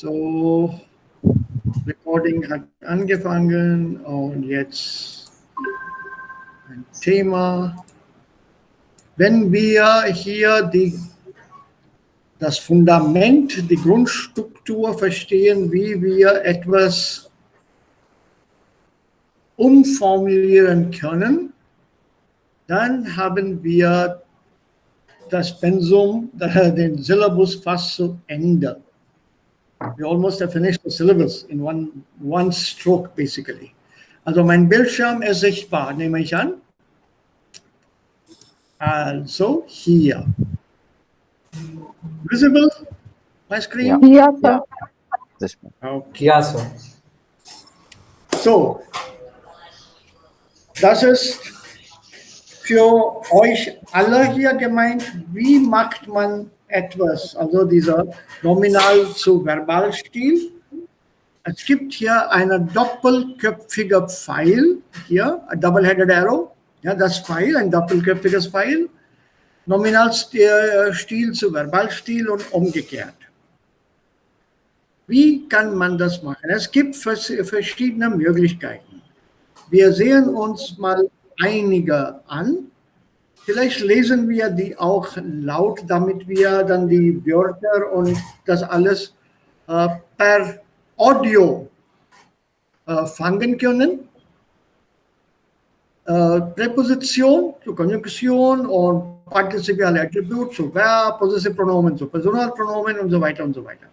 So, Recording hat angefangen und jetzt ein Thema. Wenn wir hier das Fundament, die Grundstruktur verstehen, wie wir etwas umformulieren können, dann haben wir das Pensum, den Syllabus fast zu Ende. We almost have finished the syllabus in one stroke, basically. Also mein Bildschirm ist sichtbar, nehme ich an. Also hier. Visible? My screen? Yeah. Yeah. This one. Okay. Ja, so. So, das ist für euch alle hier gemeint. Wie macht man etwas? Also dieser Nominal zu Verbalstil. Es gibt hier eine doppelköpfige Pfeil, hier, ein double-headed arrow, ja, das Pfeil, ein doppelköpfiges Pfeil, Nominalstil zu Verbalstil und umgekehrt. Wie kann man das machen? Es gibt verschiedene Möglichkeiten. Wir sehen uns mal einige an. Vielleicht lesen wir die auch laut, damit wir dann die Wörter und das alles per Audio fangen können. Präposition zu Konjunktion und partizipiale Attribut zu Verb, Possessive Pronomen zu Personalpronomen und so weiter und so weiter.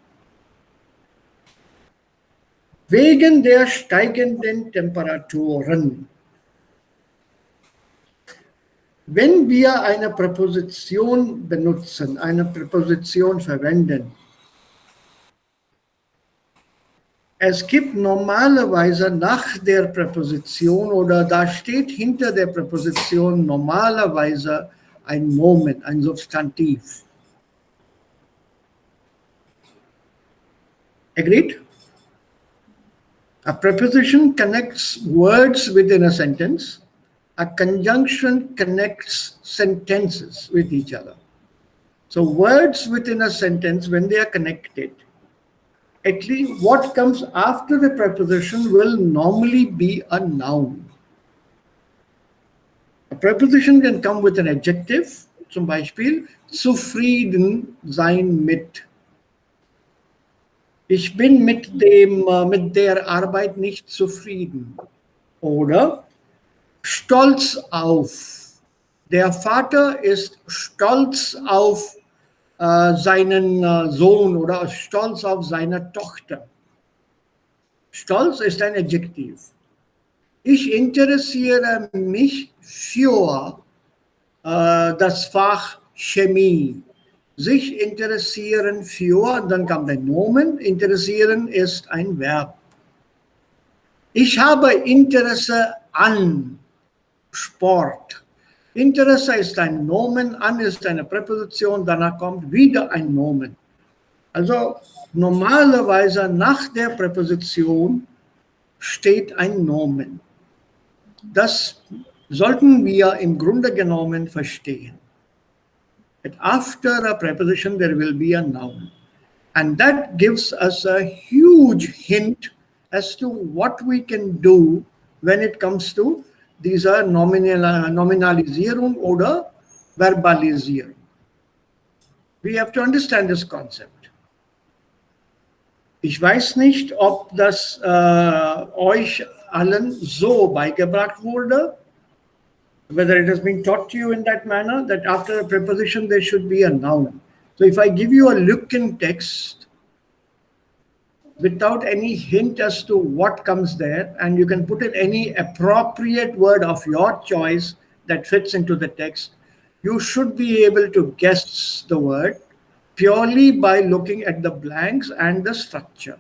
Wegen der steigenden Temperaturen. Wenn wir eine Präposition benutzen, eine Präposition verwenden, es gibt normalerweise nach der Präposition oder da steht hinter der Präposition normalerweise ein Nomen, ein Substantiv. Agreed? A preposition connects words within a sentence. A conjunction connects sentences with each other. So words within a sentence, when they are connected, at least what comes after the preposition will normally be a noun. A preposition can come with an adjective, zum Beispiel zufrieden sein mit. Ich bin mit der Arbeit nicht zufrieden. Oder stolz auf. Der Vater ist stolz auf seinen Sohn oder stolz auf seine Tochter. Stolz ist ein Adjektiv. Ich interessiere mich für das Fach Chemie. Sich interessieren für, dann kommt ein Nomen, interessieren ist ein Verb. Ich habe Interesse an Sport. Interesse ist ein Nomen, an ist eine Präposition, danach kommt wieder ein Nomen. Also normalerweise nach der Präposition steht ein Nomen. Das sollten wir im Grunde genommen verstehen. That after a preposition there will be a noun. And that gives us a huge hint as to what we can do when it comes to dieser Nominalisierung oder Verbalisierung. We have to understand this concept. Ich weiß nicht, ob das euch allen so beigebracht wurde, whether it has been taught to you in that manner, that after a preposition there should be a noun. So if I give you a look in text, without any hint as to what comes there, and you can put in any appropriate word of your choice that fits into the text, you should be able to guess the word purely by looking at the blanks and the structure.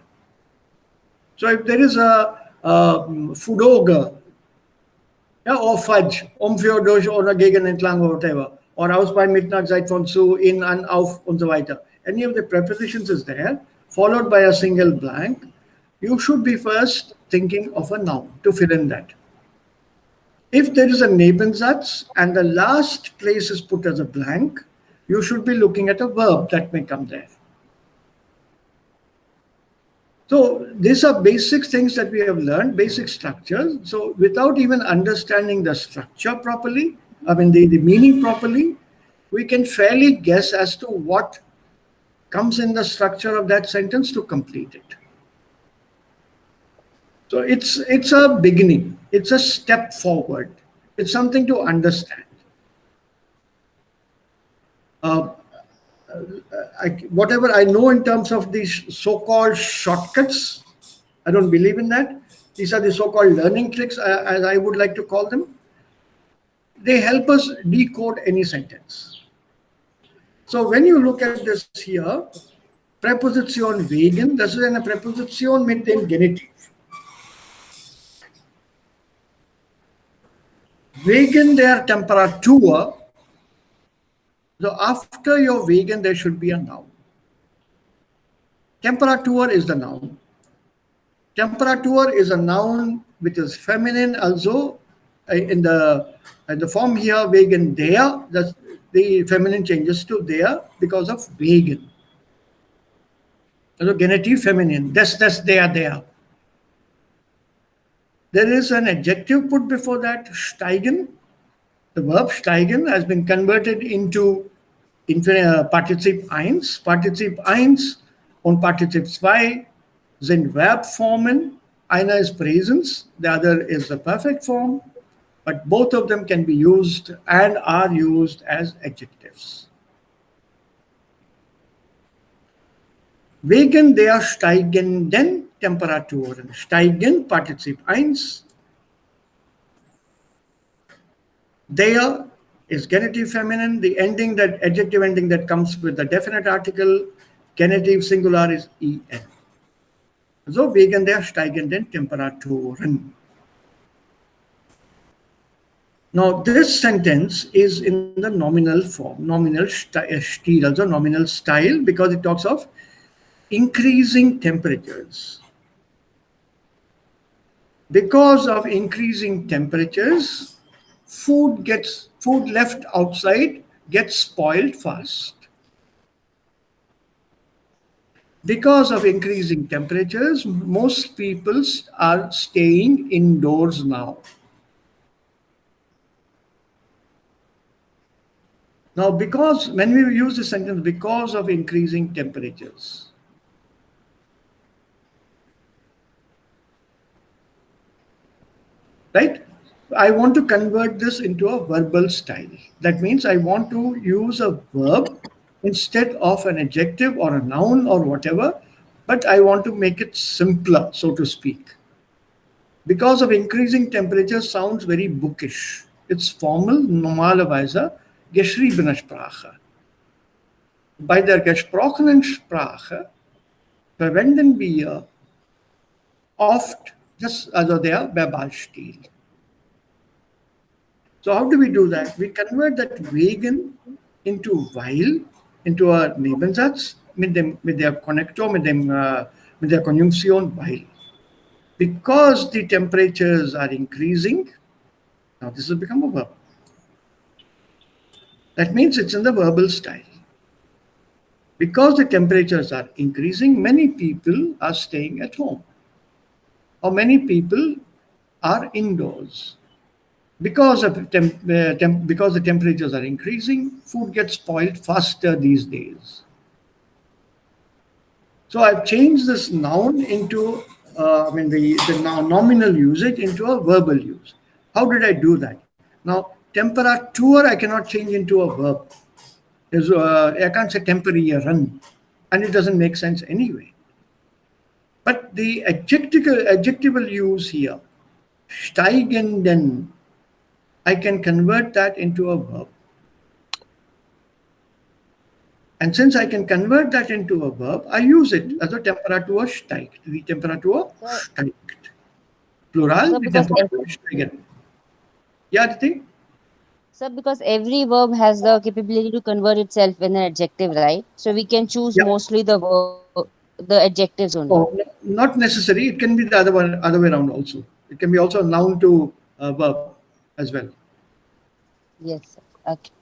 So if there is a Fudoge, ja, or fudge, für, durch oder gegen, entlang, or whatever, or aus bei Mitternacht, seit von zu, in, an, auf, und so weiter. Any of the prepositions is there, followed by a single blank. You should be first thinking of a noun to fill in that. If there is a Nebensatz and the last place is put as a blank, you should be looking at a verb that may come there. So these are basic things that we have learned, basic structures. So without even understanding the structure properly, I mean the meaning properly, we can fairly guess as to what comes in the structure of that sentence to complete it. So it's a beginning, it's a step forward, it's something to understand. Uh, Whatever I know in terms of these so-called shortcuts, I don't believe in that. These are the so-called learning tricks, as I would like to call them. They help us decode any sentence. So when you look at this here, preposition wegen, das ist eine Präposition mit dem Genitiv. Wegen der Temperatur, so after your wegen, there should be a noun. Temperatur is the noun. Temperatur is a noun which is feminine also. In the form here, wegen der, the feminine changes to der because of wegen. Also genitive feminine, das, der. There is an adjective put before that, steigen. The verb steigen has been converted into Partizip 1. Partizip 1 und Partizip 2 sind Verbformen. Einer is presence, the other is the perfect form, but both of them can be used and are used as adjectives. Wegen der steigenden Temperaturen. Steigen, Partizip 1. Der is genitive feminine. The ending, that adjective ending that comes with the definite article, genitive singular is en. So wegen der steigenden Temperaturen. Now this sentence is in the nominal form, nominal stil, also nominal style, because it talks of increasing temperatures. Because of increasing temperatures, food left outside gets spoiled fast. Because of increasing temperatures, most people are staying indoors now. Now, because when we use the sentence, because of increasing temperatures, right? I want to convert this into a verbal style. That means I want to use a verb instead of an adjective or a noun or whatever, but I want to make it simpler, so to speak. Because of increasing temperature sounds very bookish. It's formal, normalerweise geschriebene Sprache. Bei der gesprochenen Sprache verwenden wir oft der Verbalstil. So how do we do that? We convert that wegen into weil, into a Nebensatz mit der Konnektor, mit der Konjunktion weil. Because the temperatures are increasing, now this has become a verb. That means it's in the verbal style. Because the temperatures are increasing, many people are staying at home, or many people are indoors. Because the temperatures are increasing, food gets spoiled faster these days. So I've changed this noun into, the nominal usage into a verbal use. How did I do that? Now, temperatur I cannot change into a verb. I can't say temperieren, and it doesn't make sense anyway. But the adjectival use here, steigenden, I can convert that into a verb. And since I can convert that into a verb, I use it as a Temperatur steigt. Die Temperatur steigt. Plural, die Temperatur steigen. Yeah, the thing? Sir, because every verb has the capability to convert itself in an adjective, right? So we can choose mostly the adjectives only. Oh, not necessary. It can be the other way around also. It can be also a noun to a verb as well. Yes, sir. Okay.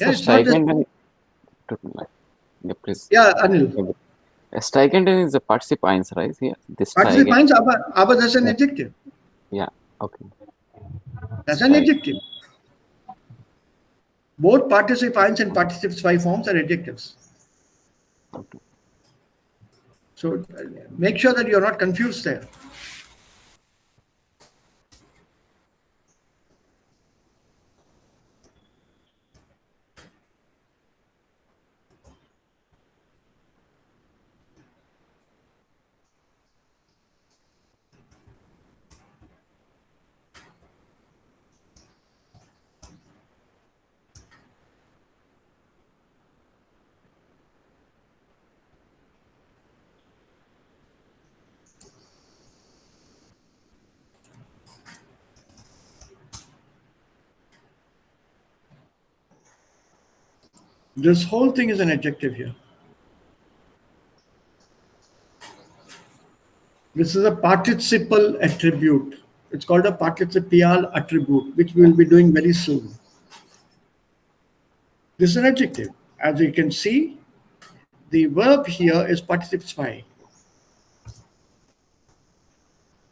Yeah, it's not just... Yeah, please. Yeah, Anil. Steigenton is the participants, right? Yeah, this Participants, aber that's an adjective. Yeah, okay. That's an adjective. Both participants and participes by forms are adjectives. Okay. So make sure that you're not confused there. This whole thing is an adjective here. This is a participle attribute. It's called a participial attribute, which we will be doing very soon. This is an adjective. As you can see, the verb here is participe zwei.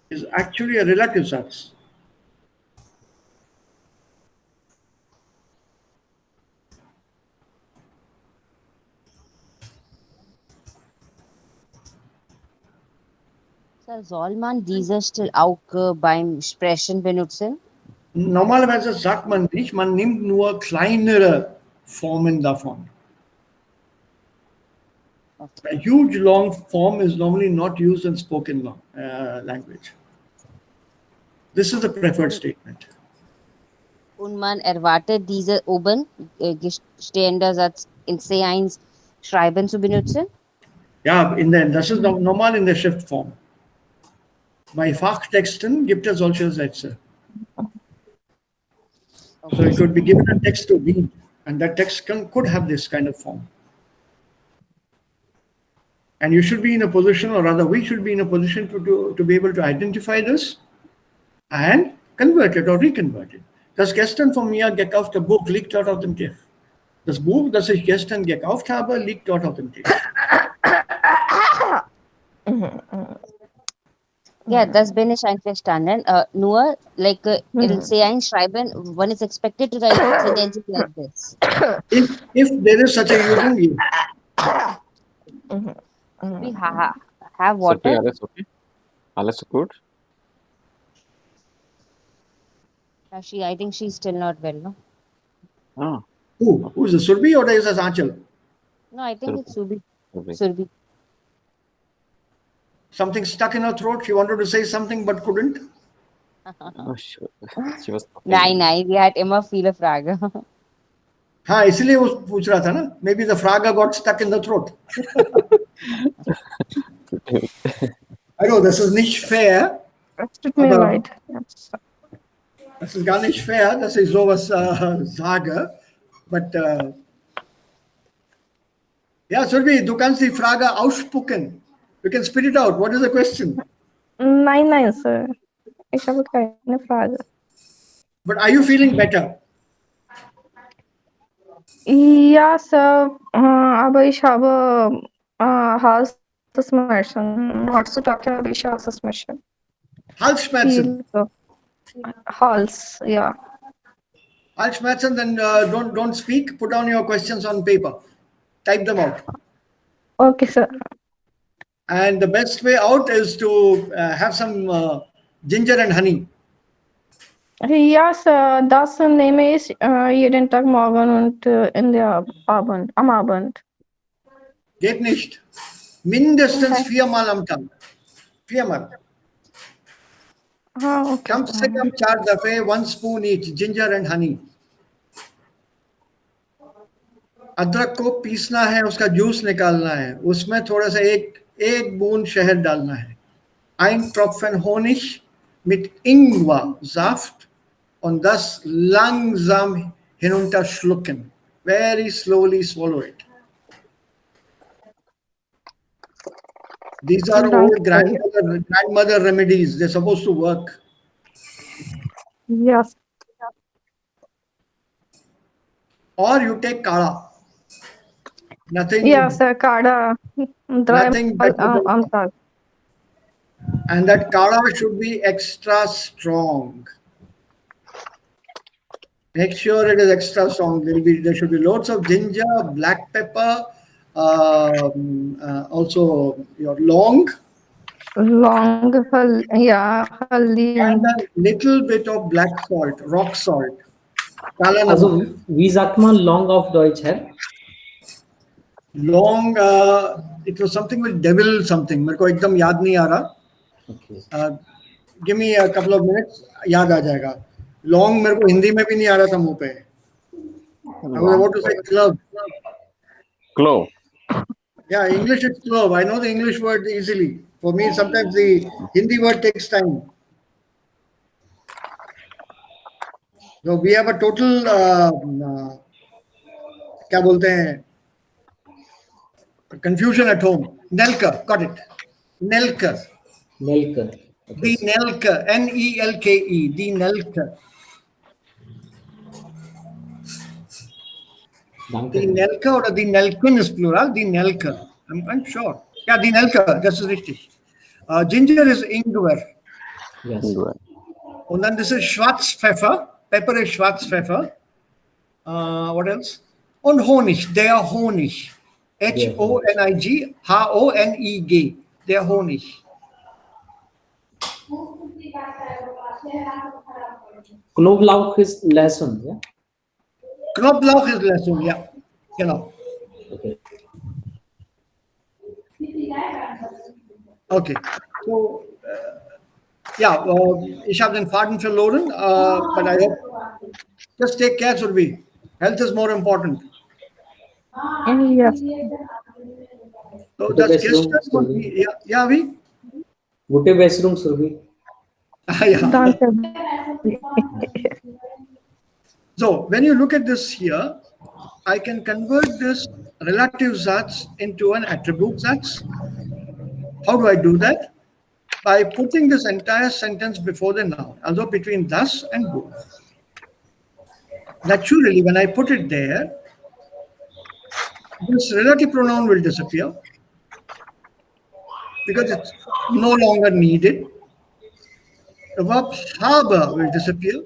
Is actually a relative such. Sir, soll man diese still auch beim Sprechen benutzen? Normalerweise sagt man nicht, man nimmt nur kleinere Formen davon. Okay. A huge long form is normally not used in spoken language. This is the preferred statement. Und man erwartet diese oben stehende Satz in C1 schreiben zu benutzen? Ja, das ist normal in der Schriftform. Bei Fachtexten gibt es solche Sätze. So it could be given a text to read, and that text could have this kind of form. And you should be in a position, or rather we should be in a position to be able to identify this and convert it or reconvert it. Das gestern von mir gekaufte Buch liegt dort auf dem Tisch. Das Buch, das ich gestern gekauft habe, liegt dort auf dem Tisch. Ja, das bin ich einverstanden. Nur, like, in C1 schreiben, one is expected to write sentences like this. If there is such a using, yes. We have water. Sophie, alles okay? Alles good? I think she's still not well, no? Ah, Who is it? Surbi or is it Anchal? No, I think it's Surbi. okay. Surbi. Something stuck in her throat. She wanted to say something but couldn't. Oh, sure. She was Nein, we had immer viele Fragen. हाँ इसलिए वो पूछ रहा था ना. Maybe the fraga got stuck in the throat. I know this is nicht fair. Es tut mir leid. Das ist gar nicht fair, dass ich sowas sage. But ja, Surbi, du kannst die Frage ausspucken. You can spit it out. What is the question? Nein, Sir. Ich habe keine Frage. But are you feeling better? Ja, Sir. Aber ich habe Halsschmerzen. Heutzutage habe ich Halsschmerzen. Halsschmerzen. Hals, ja. Halsschmerzen, then don't speak. Put down your questions on paper. Type them out. Okay, Sir. And the best way out is to have some ginger and honey. Ja, Sir, das nehme ich jeden Tag morgen und am Abend. Geht nicht. Mindestens 4 Mal am Tag. 4 Mal. Okay. कम से कम 4 दफे 1 spoon each, ginger and honey. अदरक को पीसना है, उसका juice निकालना है, उसमें थोड़ा सा एक बूंद शहद डालना है. Ein Tropfen Honig mit Ingwer-Saft und das langsam hinunterschlucken. Very slowly swallow it. These are old grandmother remedies. They're supposed to work. Yes. Or you take kala. Nothing, Yes, Kada. nothing better than Amtag. and that kala should be extra strong. Make sure it is extra strong. There should be loads of ginger, black pepper, also your long, Long, yeah, haldi and and a little bit of black salt, rock salt, kala Also, namak. wie sagt man long auf Deutsch, Herr? Long, it was something with devil something. मेरे को एकदम याद नहीं आ रहा. Okay. Give me a couple of minutes, याद आ जाएगा. Long मेरे को हिंदी में भी नहीं आ रहा था मुंह पे. I was about to say club. Clove. Yeah, English is clove. I know the English word easily. For me, sometimes the Hindi word takes time. So we have a total, क्या बोलते हैं, confusion at home. Nelka, got it. Nelka. Nelke. The Okay. Nelka, Nelke, the Nelka. Danke. The Nelka or the Nelken is plural, the Nelka. I'm sure. Yeah, the Nelka, das ist richtig. Ginger is Ingwer. Yes. And then this is Schwarzpfeffer. Pepper is Schwarzpfeffer. What else? Und Honig. They are Honig. Honig. Honig. They are Honig. Knoblauch is lesson, yeah? Knoblauch is lesson, yeah. Genau. Okay. Okay. So, ja, ich habe den Faden verloren, but I hope. Just take care, Surbi. Health is more important. yes. So Gute das Besserung, gestern, Surbi. ja, wie? Gute Besserung, Surbi. Ja. Danke. So when you look at this here, I can convert this relative Satz into an attribute Satz. How do I do that? By putting this entire sentence before the noun, although between thus and both. Naturally, when I put it there, this relative pronoun will disappear because it's no longer needed. The verb habe will disappear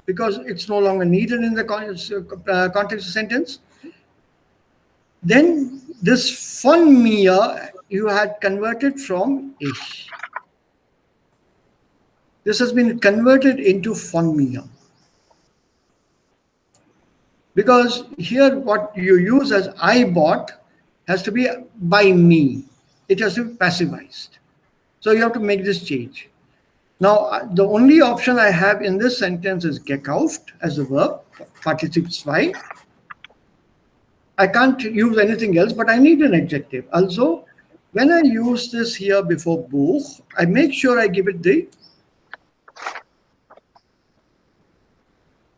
because it's no longer needed in the context of the sentence. Then this von mir you had converted from ich. This has been converted into von mir. Because here what you use as I bought has to be by me. It has to be passivized. So you have to make this change. Now, the only option I have in this sentence is gekauft as a verb, participle zwei. I can't use anything else, but I need an adjective. Also, when I use this here before Buch, I make sure I give it the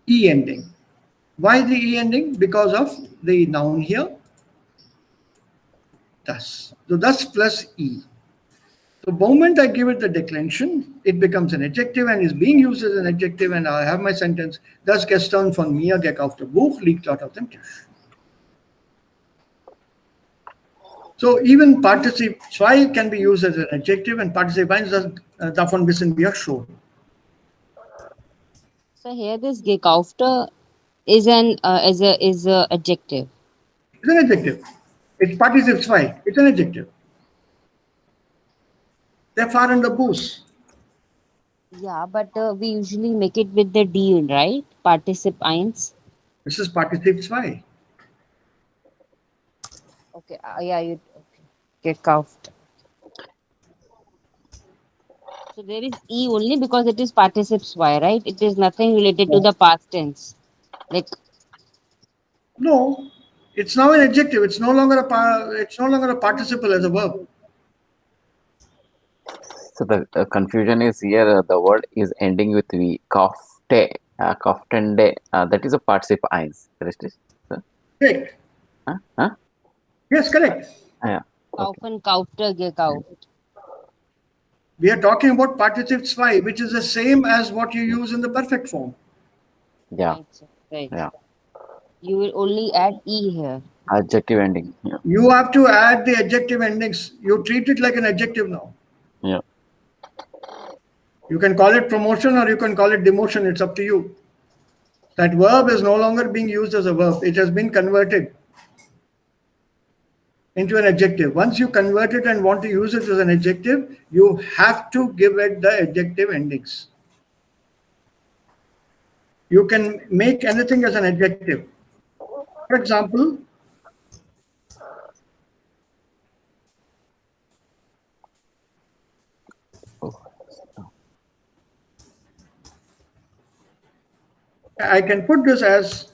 E ending. Why the E ending? Because of the noun here, thus. So thus plus E. The moment I give it the declension, it becomes an adjective and is being used as an adjective, and I have my sentence, das gestern von mir gekaufte Buch liegt dort auf dem Tisch. So even participle zwei can be used as an adjective, and participle eins davon wissen wir schon. So here this gekaufte is an is a adjective. It's an adjective. It's participle zwei. It's an adjective. Der fahrende Bus. Yeah, but we usually make it with the D, right? Particip eins. This is participle zwei. Okay, yeah, you okay. Gekauft. So there is E only because it is participle zwei, right? It is nothing related to the past tense. Like No, it's now an adjective. It's no longer a participle as a verb. So the confusion is here. The word is ending with V. Kaufte, kauftende. That is a participle eins. Correct? Correct. Huh? Yes, correct. Yeah. kaufen, kaufte, gekauft. We are talking about participle zwei, which is the same as what you use in the perfect form. Yeah. Right, sir. Right. Yeah. You will only add E here. Adjective ending. Yeah. You have to add the adjective endings. You treat it like an adjective now. Yeah. You can call it promotion or you can call it demotion. It's up to you. That verb is no longer being used as a verb. It has been converted into an adjective. Once you convert it and want to use it as an adjective, you have to give it the adjective endings. You can make anything as an adjective. For example, I can put this as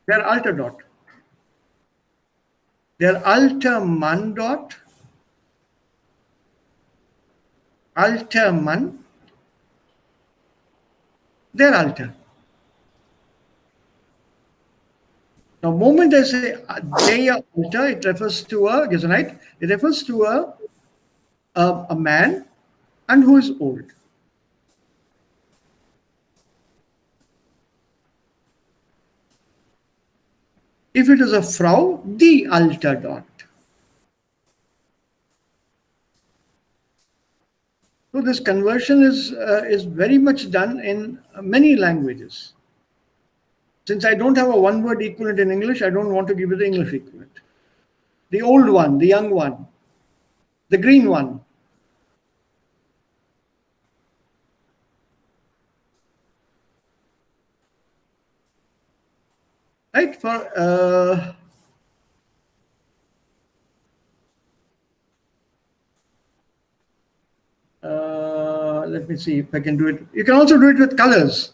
their alter dot. Their alter man dot, alter man, their alter. Now, moment I say they alter, it refers to a, right? It refers to a man and who is old. If it is a Frau, die alter dort. So this conversion is very much done in many languages. Since I don't have a one-word equivalent in English, I don't want to give you the English equivalent. The old one, the young one, the green one. Right? Let me see if I can do it. You can also do it with colors.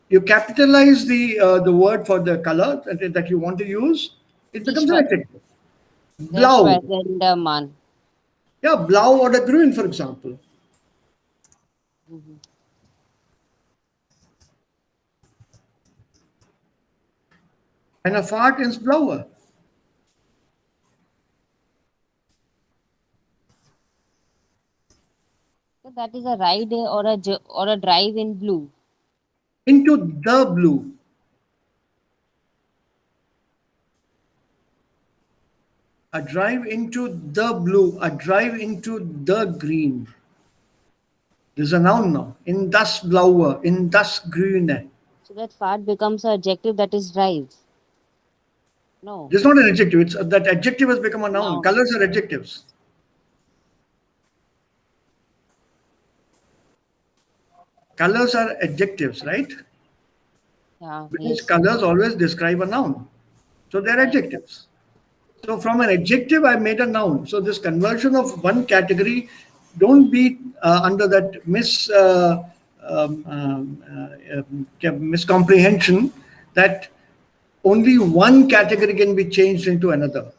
You capitalize the word for the color that you want to use. It becomes an adjective. Blau. Man. Yeah, blau oder grün, for example. Eine Fahrt ins Blaue. So that is a ride or a drive in blue. Into the blue. A drive into the blue. A drive into the green. There's a noun now. In das Blaue. In das Grüne. So that fart becomes an adjective that is drive. No. It's not an adjective. It's that adjective has become a noun. Noun. Colors are adjectives. Colors are adjectives, right? Yeah. Because Yes. colors always describe a noun. So they're adjectives. So from an adjective, I made a noun. So this conversion of one category, don't be under that miscomprehension that only one category can be changed into another.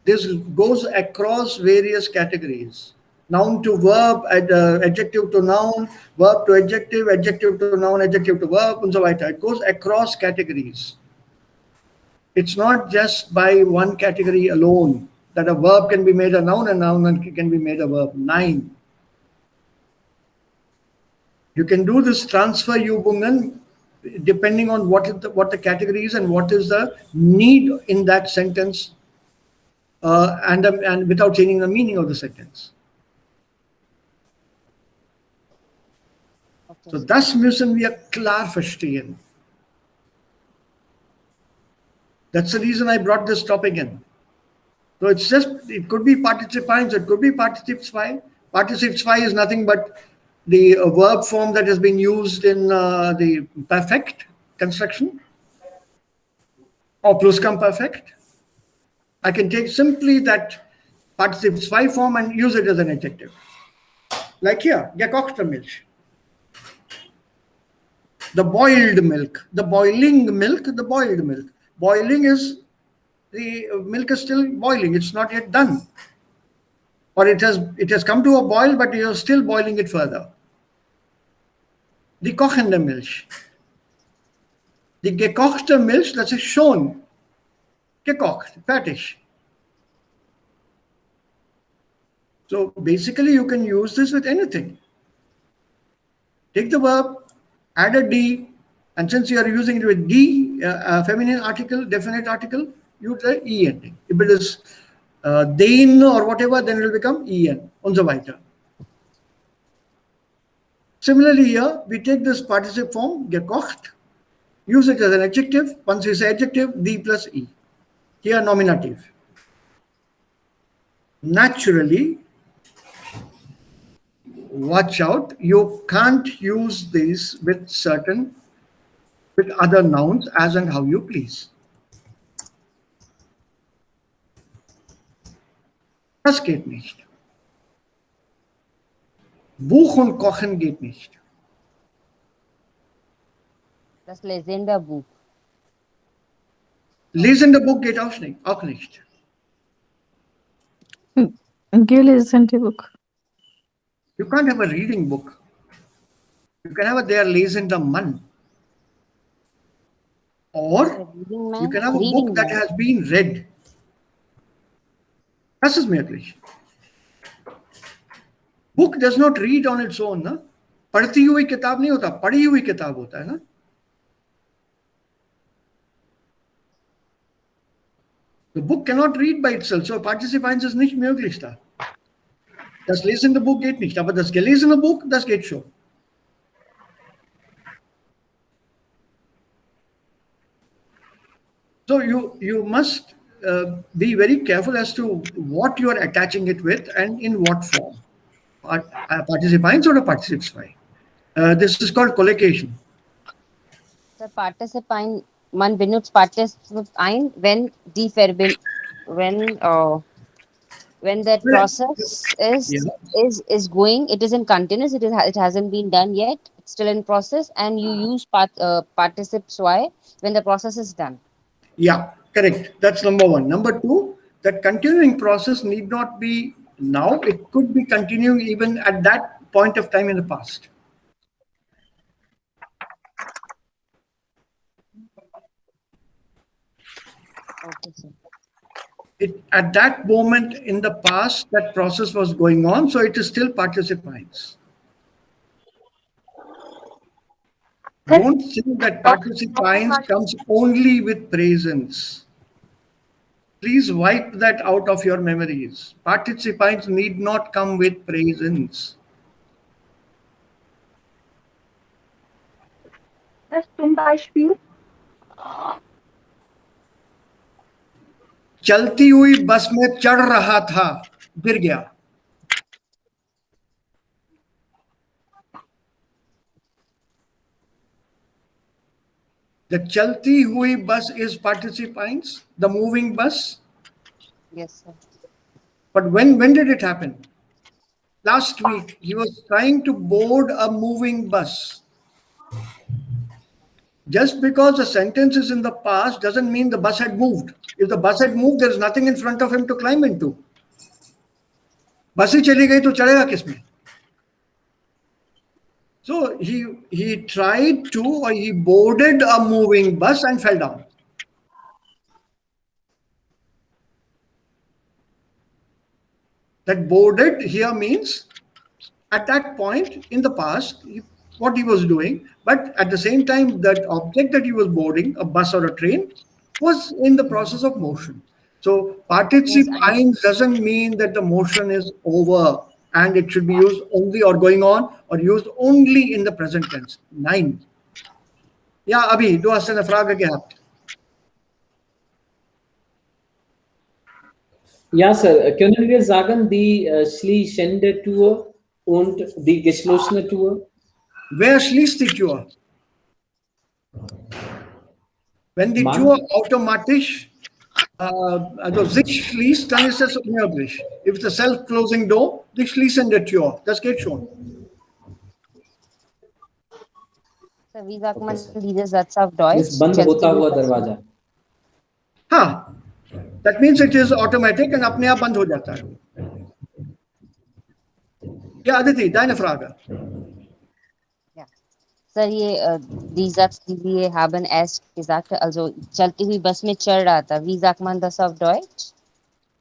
This goes across various categories. Noun to verb, adjective to noun, verb to adjective, adjective to noun, adjective to verb, and so on. It goes across categories. It's not just by one category alone that a verb can be made a noun and noun can be made a verb. 9. You can do this transfer Übungen depending on what the category is and what is the need in that sentence and without changing the meaning of the sentence. Okay. So das müssen wir klar verstehen. That's the reason I brought this topic in. So it could be participe 1, it could be participe 2. Participe 2 is nothing but the verb form that has been used in the perfect construction or plusquamperfekt. I can take simply that participe 2 form and use it as an adjective. Like here, gekochte Milch. The boiled milk, the boiling milk, the boiled milk. Boiling is the milk is still boiling. It's not yet done. Or it has come to a boil, but you're still boiling it further. Die kochende Milch. Die gekochte Milch, das ist schon gekocht, fertig. So basically you can use this with anything. Take the verb, add a D, And since you are using it with D, feminine article, definite article, use the E ending. If it is den or whatever, then it will become en und so weiter. Similarly here, we take this participle form, gekocht, use it as an adjective. Once you say adjective, D plus E. Here nominative. Naturally, watch out, you can't use these with other nouns as and how you please. Das geht nicht. Buchen, kochen geht nicht. Das Lesenderbuch. Lesende Buch geht auch nicht. Gelesene book. You can't have a reading book. You can have a there lesender Mann. Or you can have a book that has been read. Das ist möglich. Book does not read on its own. ना? पढ़ती हुई किताब नहीं होता, पढ़ी हुई किताब होता है ना. The book cannot read by itself, so Partizip ist nicht möglich da. Das lesende Buch geht nicht, aber das gelesene Buch, das geht schon. So you must be very careful as to what you are attaching it with and in what form. Partizip 1 or Partizip 2. This is called collocation. The Partizip 1, man benutzt Partizip 1, when die when that process is going, it is in continuous, it hasn't been done yet, it's still in process, and you use Partizip 2 when the process is done. Yeah, correct. That's number one. Number two, that continuing process need not be now. It could be continuing even at that point of time in the past. Okay, sir. At that moment in the past, that process was going on, so it is still participants. Don't think that participants comes only with presence. Please wipe that out of your memories. Participants need not come with presence. Das zum Beispiel. चलती हुई बस में चढ़ रहा था, गिर गया. The chalti hui bus is participants, the moving bus. Yes, sir. But when did it happen? Last week, he was trying to board a moving bus. Just because the sentence is in the past doesn't mean the bus had moved. If the bus had moved, there is nothing in front of him to climb into. Bus ही चली गई तो चढ़ेगा किसमें? So he tried to, or he boarded a moving bus and fell down. That boarded here means at that point in the past, what he was doing, but at the same time, that object that he was boarding, a bus or a train, was in the process of motion. So Partizip 1 doesn't mean that the motion is over and it should be used only or going on or used only in the present tense. 9. Ja, Abi, du hast eine Frage gehabt. Ja, Sir. Können wir sagen, die schließende Tür und die geschlossene Tür? Wer schließt die Tür? Wenn die Tür automatisch also sich schließt, dann ist das unmöglich. If it's a self-closing door, die schließende Tür, das geht schon. So, wie sagt man diese Satz auf Deutsch? Das बंद होता हुआ दरवाजा. हाँ, that means it is automatic and अपने आप बंद हो जाता है. Ja, Aditi, deine Frage. Ja. Sir, die Satz, die wir haben erst gesagt, also चलती हुई बस में चढ़ रहा था. Wie sagt man das auf Deutsch?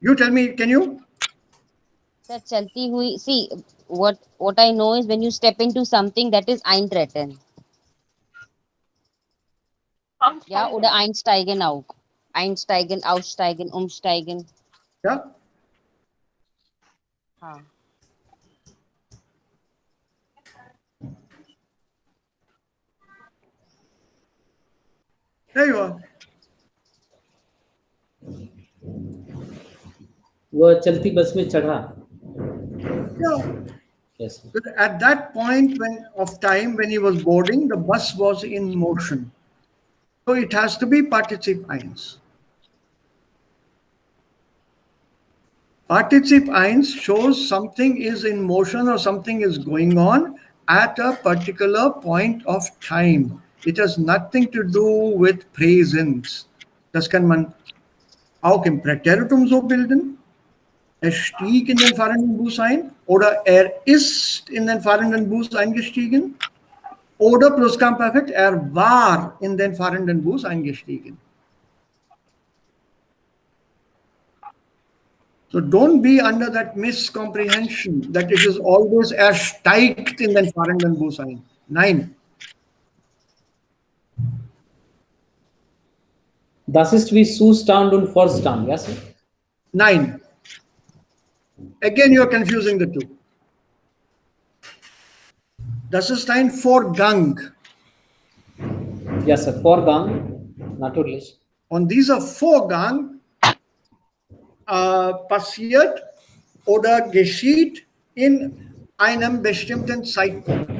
You tell me, can you? Sir, चलती हुई. See, what I know is when you step into something that is eintreten. Ja, oder einsteigen auch. Einsteigen, aussteigen, umsteigen. Yeah. Ha. There you are. वह चलती बस में चढ़ा. Yeah. Yes. But at that point of time when he was boarding, the bus was in motion. So it has to be participe eins. Participe eins shows something is in motion or something is going on at a particular point of time. It has nothing to do with Präsens. Das kann man auch im Präteritum so bilden. Er stieg in den fahrenden Bus ein oder er ist in den fahrenden Bus eingestiegen oder Plusquamperfekt, er war in den fahrenden Bus eingestiegen. So don't be under that miscomprehension that it is always er steigt in den fahrenden Bus ein. Nein. Das ist wie Zustand und Vorstand, yes? Nein. Again, you are confusing the two. Das ist ein Vorgang. Yes, sir. Vorgang, natürlich. Und dieser Vorgang passiert oder geschieht in einem bestimmten Zeitpunkt.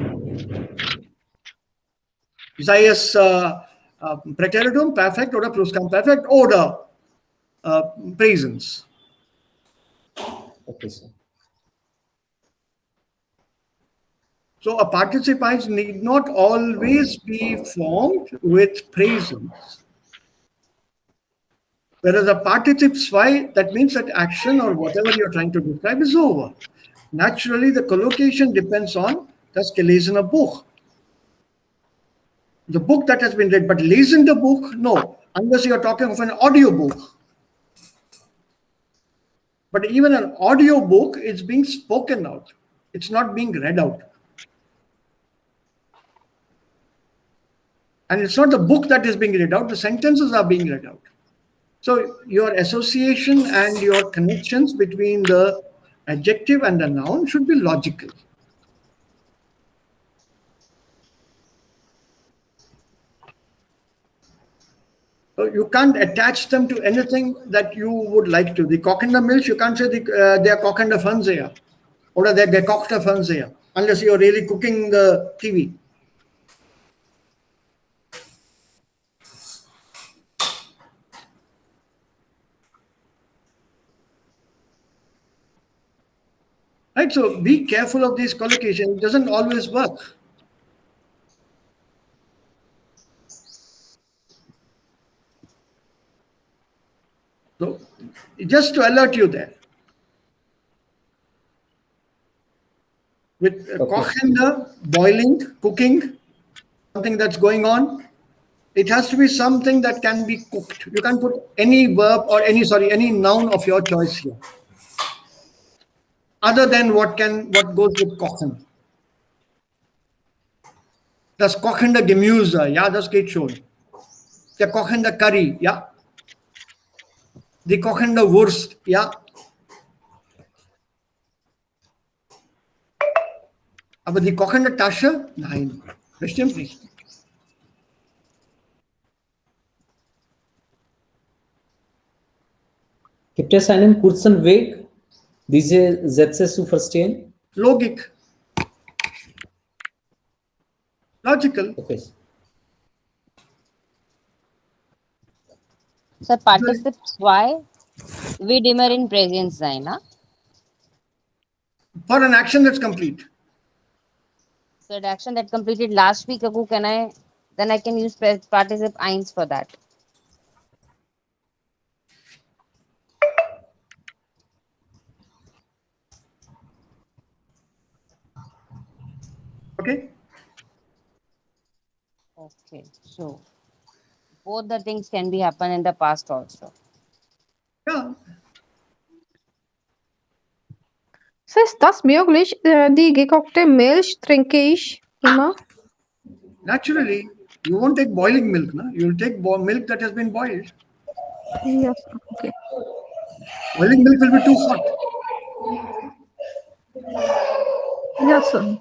Sei es Präteritum, Perfekt oder Plusquamperfekt oder Präsens. Okay, sir. So a participant need not always be formed with presence. Whereas a participe zwei, that means that action or whatever you're trying to describe is over. Naturally, the collocation depends on das gelesene Buch. The book that has been read, but lesen the book, no, unless you're talking of an audio book. But even an audio book is being spoken out. It's not being read out. And it's not the book that is being read out, the sentences are being read out. So your association and your connections between the adjective and the noun should be logical. So you can't attach them to anything that you would like to. The cock and the milk, you can't say they're cock and the Fernseher or they're gekochte Fernseher unless you're really cooking the TV. Right, so be careful of these collocations. It doesn't always work. So just to alert you there. With kochende, boiling, cooking, something that's going on, it has to be something that can be cooked. You can't put any verb or any noun of your choice here. Other than what goes with kochen. Das kochende Gemüse, ja, das geht schon. Der kochende Curry, ja. Die kochende Wurst, ja. Aber die kochende Tasche, nein, bestimmt nicht. Gibt es einen kurzen Weg, diese Sätze zu verstehen? Logik. Logical. Okay. So participe zwei wird immer in Präsenz sein, na? For an action that's complete. So the action that completed last week ago, then I can use participe eins for that. Okay. Okay, so both the things can be happen in the past also. Ja. So ist das möglich? Die gekochte Milch trinke ich immer. Naturally, You won't take boiling milk, no? You'll take milk that has been boiled. Yes, sir. Okay. Boiling milk will be too hot. Yes, sir.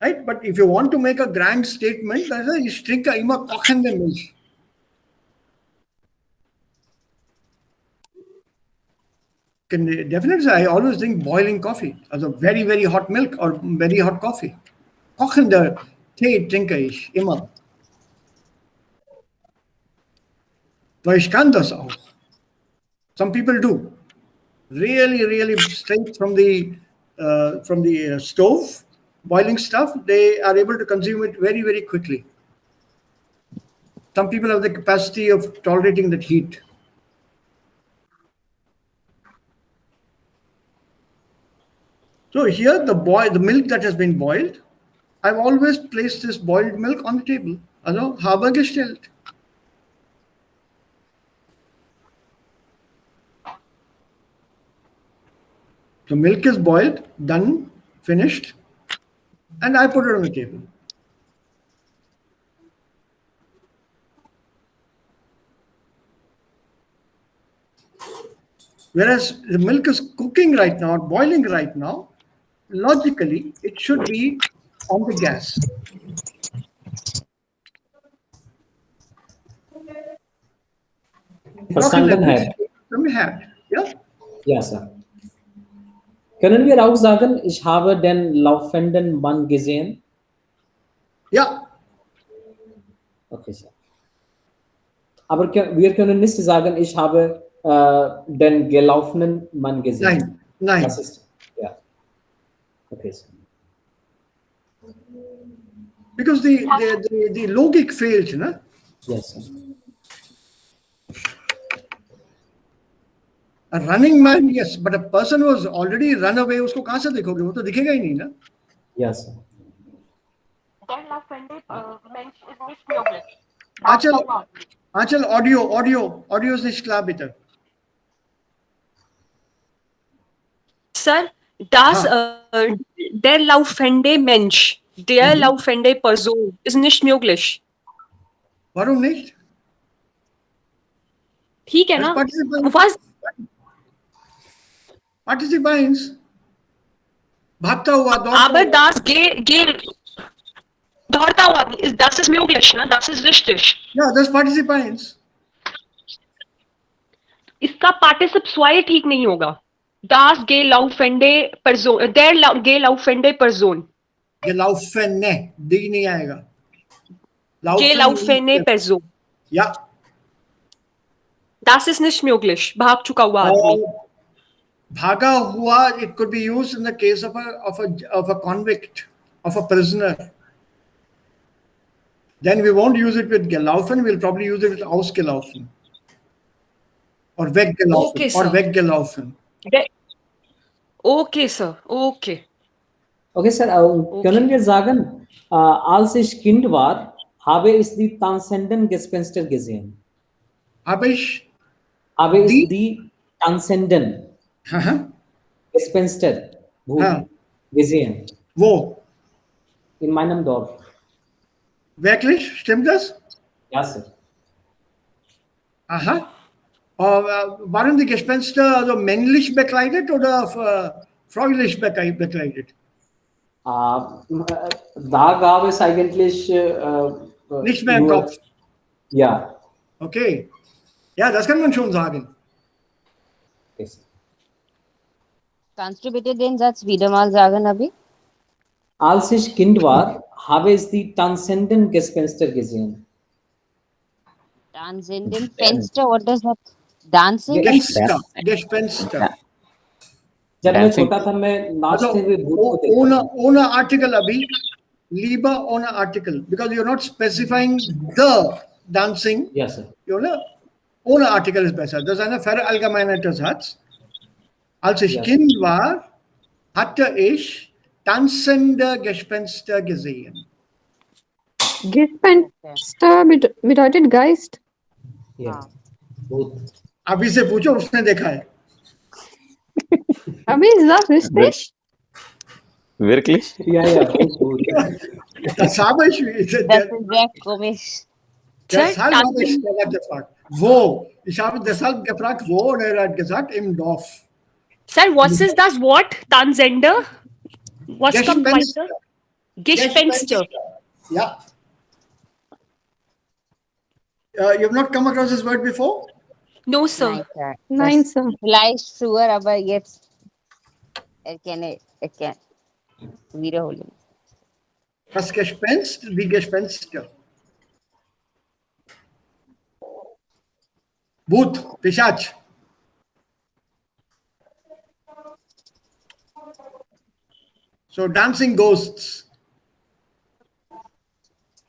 Right? But if you want to make a grand statement, you drink immer kochende Milch. Definitely, I always drink boiling coffee, also very, very hot milk or very hot coffee. Kochende Tee trinke ich immer. Weil ich kann das auch. Some people do. Really, really straight from the stove, boiling stuff, they are able to consume it very, very quickly. Some people have the capacity of tolerating that heat. So here, the milk that has been boiled, I've always placed this boiled milk on the table. Also, habe gestellt. The milk is boiled, done, finished, and I put it on the table. Whereas the milk is cooking right now, boiling right now, logically, it should be on the gas. Verstanden, Herr? Ja? Ja, Sir. Können wir auch sagen, ich habe den laufenden Mann gesehen? Ja. Okay, Sir. Aber wir können nicht sagen, ich habe den gelaufenen Mann gesehen. Nein, nein. Das ist, ja. Okay, Sir. Because the logic fails, no? Yes, Sir. A running man, yes, but a person who has already run away, उसको कहाँ से देखोगे? वो तो दिखेगा ही नहीं ना? Yes, Sir. Achal, audio ist nicht klar, bitte. Sir, der laufende Mensch, der laufende Person ist nicht möglich. Warum nicht? ठीक है ना? Was? Participants. भागता हुआ, Aber das दौड़ता हुआ, das ist möglich, ne? Das ist richtig. Ja, das Participants. इसका पार्टिसिप स्वयं ठीक नहीं होगा. Das gelaufene Person, der gelaufende Person. Gelaufene, D नहीं आएगा. Gelaufene Person. Ja. Das ist nicht möglich. भाग चुका हुआ आदमी. Bhaga hua, it could be used in the case of a convict, of a prisoner. Then we won't use it with gelaufen, we'll probably use it with ausgelaufen. Or weggelaufen. Okay, sir. Or weggelaufen. Okay, Sir. Okay. Okay, Sir. Können wir sagen, als ich Kind war, habe ich die Transzendengespenster gesehen? Habe ich die Transzenden Gespenster gesehen? Wo? In meinem Dorf. Wirklich? Stimmt das? Ja, Sir. Aha. Waren die Gespenster also männlich bekleidet oder fraulich bekleidet? Da gab es eigentlich nicht mehr im Kopf. Ja. Okay. Ja, das kann man schon sagen. Yes. Kannst du bitte den Satz wieder mal sagen, Abhi? Als ich Kind war, habe ich die Transzendengespenster gesehen. Transzendenfenster, what does that? Dancing? Gespenster. जब मैं छोटा था मैं नाचते हुए भूत को देखा. ohne article अभी, lieber ohne article, because you're not specifying the dancing. Yes, sir. Ohne article ist besser. Das ist eine verallgemeinerte Satz. Als ich Kind war, hatte ich tanzende Gespenster gesehen. Gespenster bedeutet Geist. Ja. भूत. अभी से पूछो, उसने देखा है. Abhi, ist das richtig? Wirklich? Ja, भूत. Das habe ich. Das ist sehr komisch. Deshalb habe ich gefragt. Wo? Ich habe deshalb gefragt, wo, und er hat gesagt, im Dorf. Sir, was ist das Wort? Tansender? Was kommt weiter? Gespenster. Yeah. You have not come across this word before? No, sir. Nein, Sir. Vielleicht früher, aber jetzt erkenne wiederholen. Das Gespenst, die Gespenster. Bhut, Pishach. So dancing ghosts.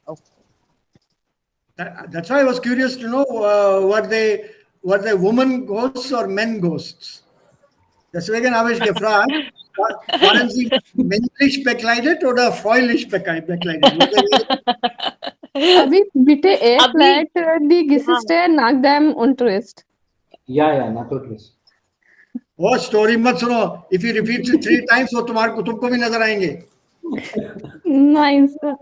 Okay. That's why I was curious to know were they woman ghosts or men ghosts? Deswegen habe ich gefragt, waren sie männlich bekleidet oder fraulich bekleidet? अभी बिटे एक अभी- flat दी गिसिस्टे नाक them उंटरेस्ट Yeah, not totally. वो story मत सुनो. If you repeat it 3 times, वो तुमको भी नजर आएंगे. Nein, Sir.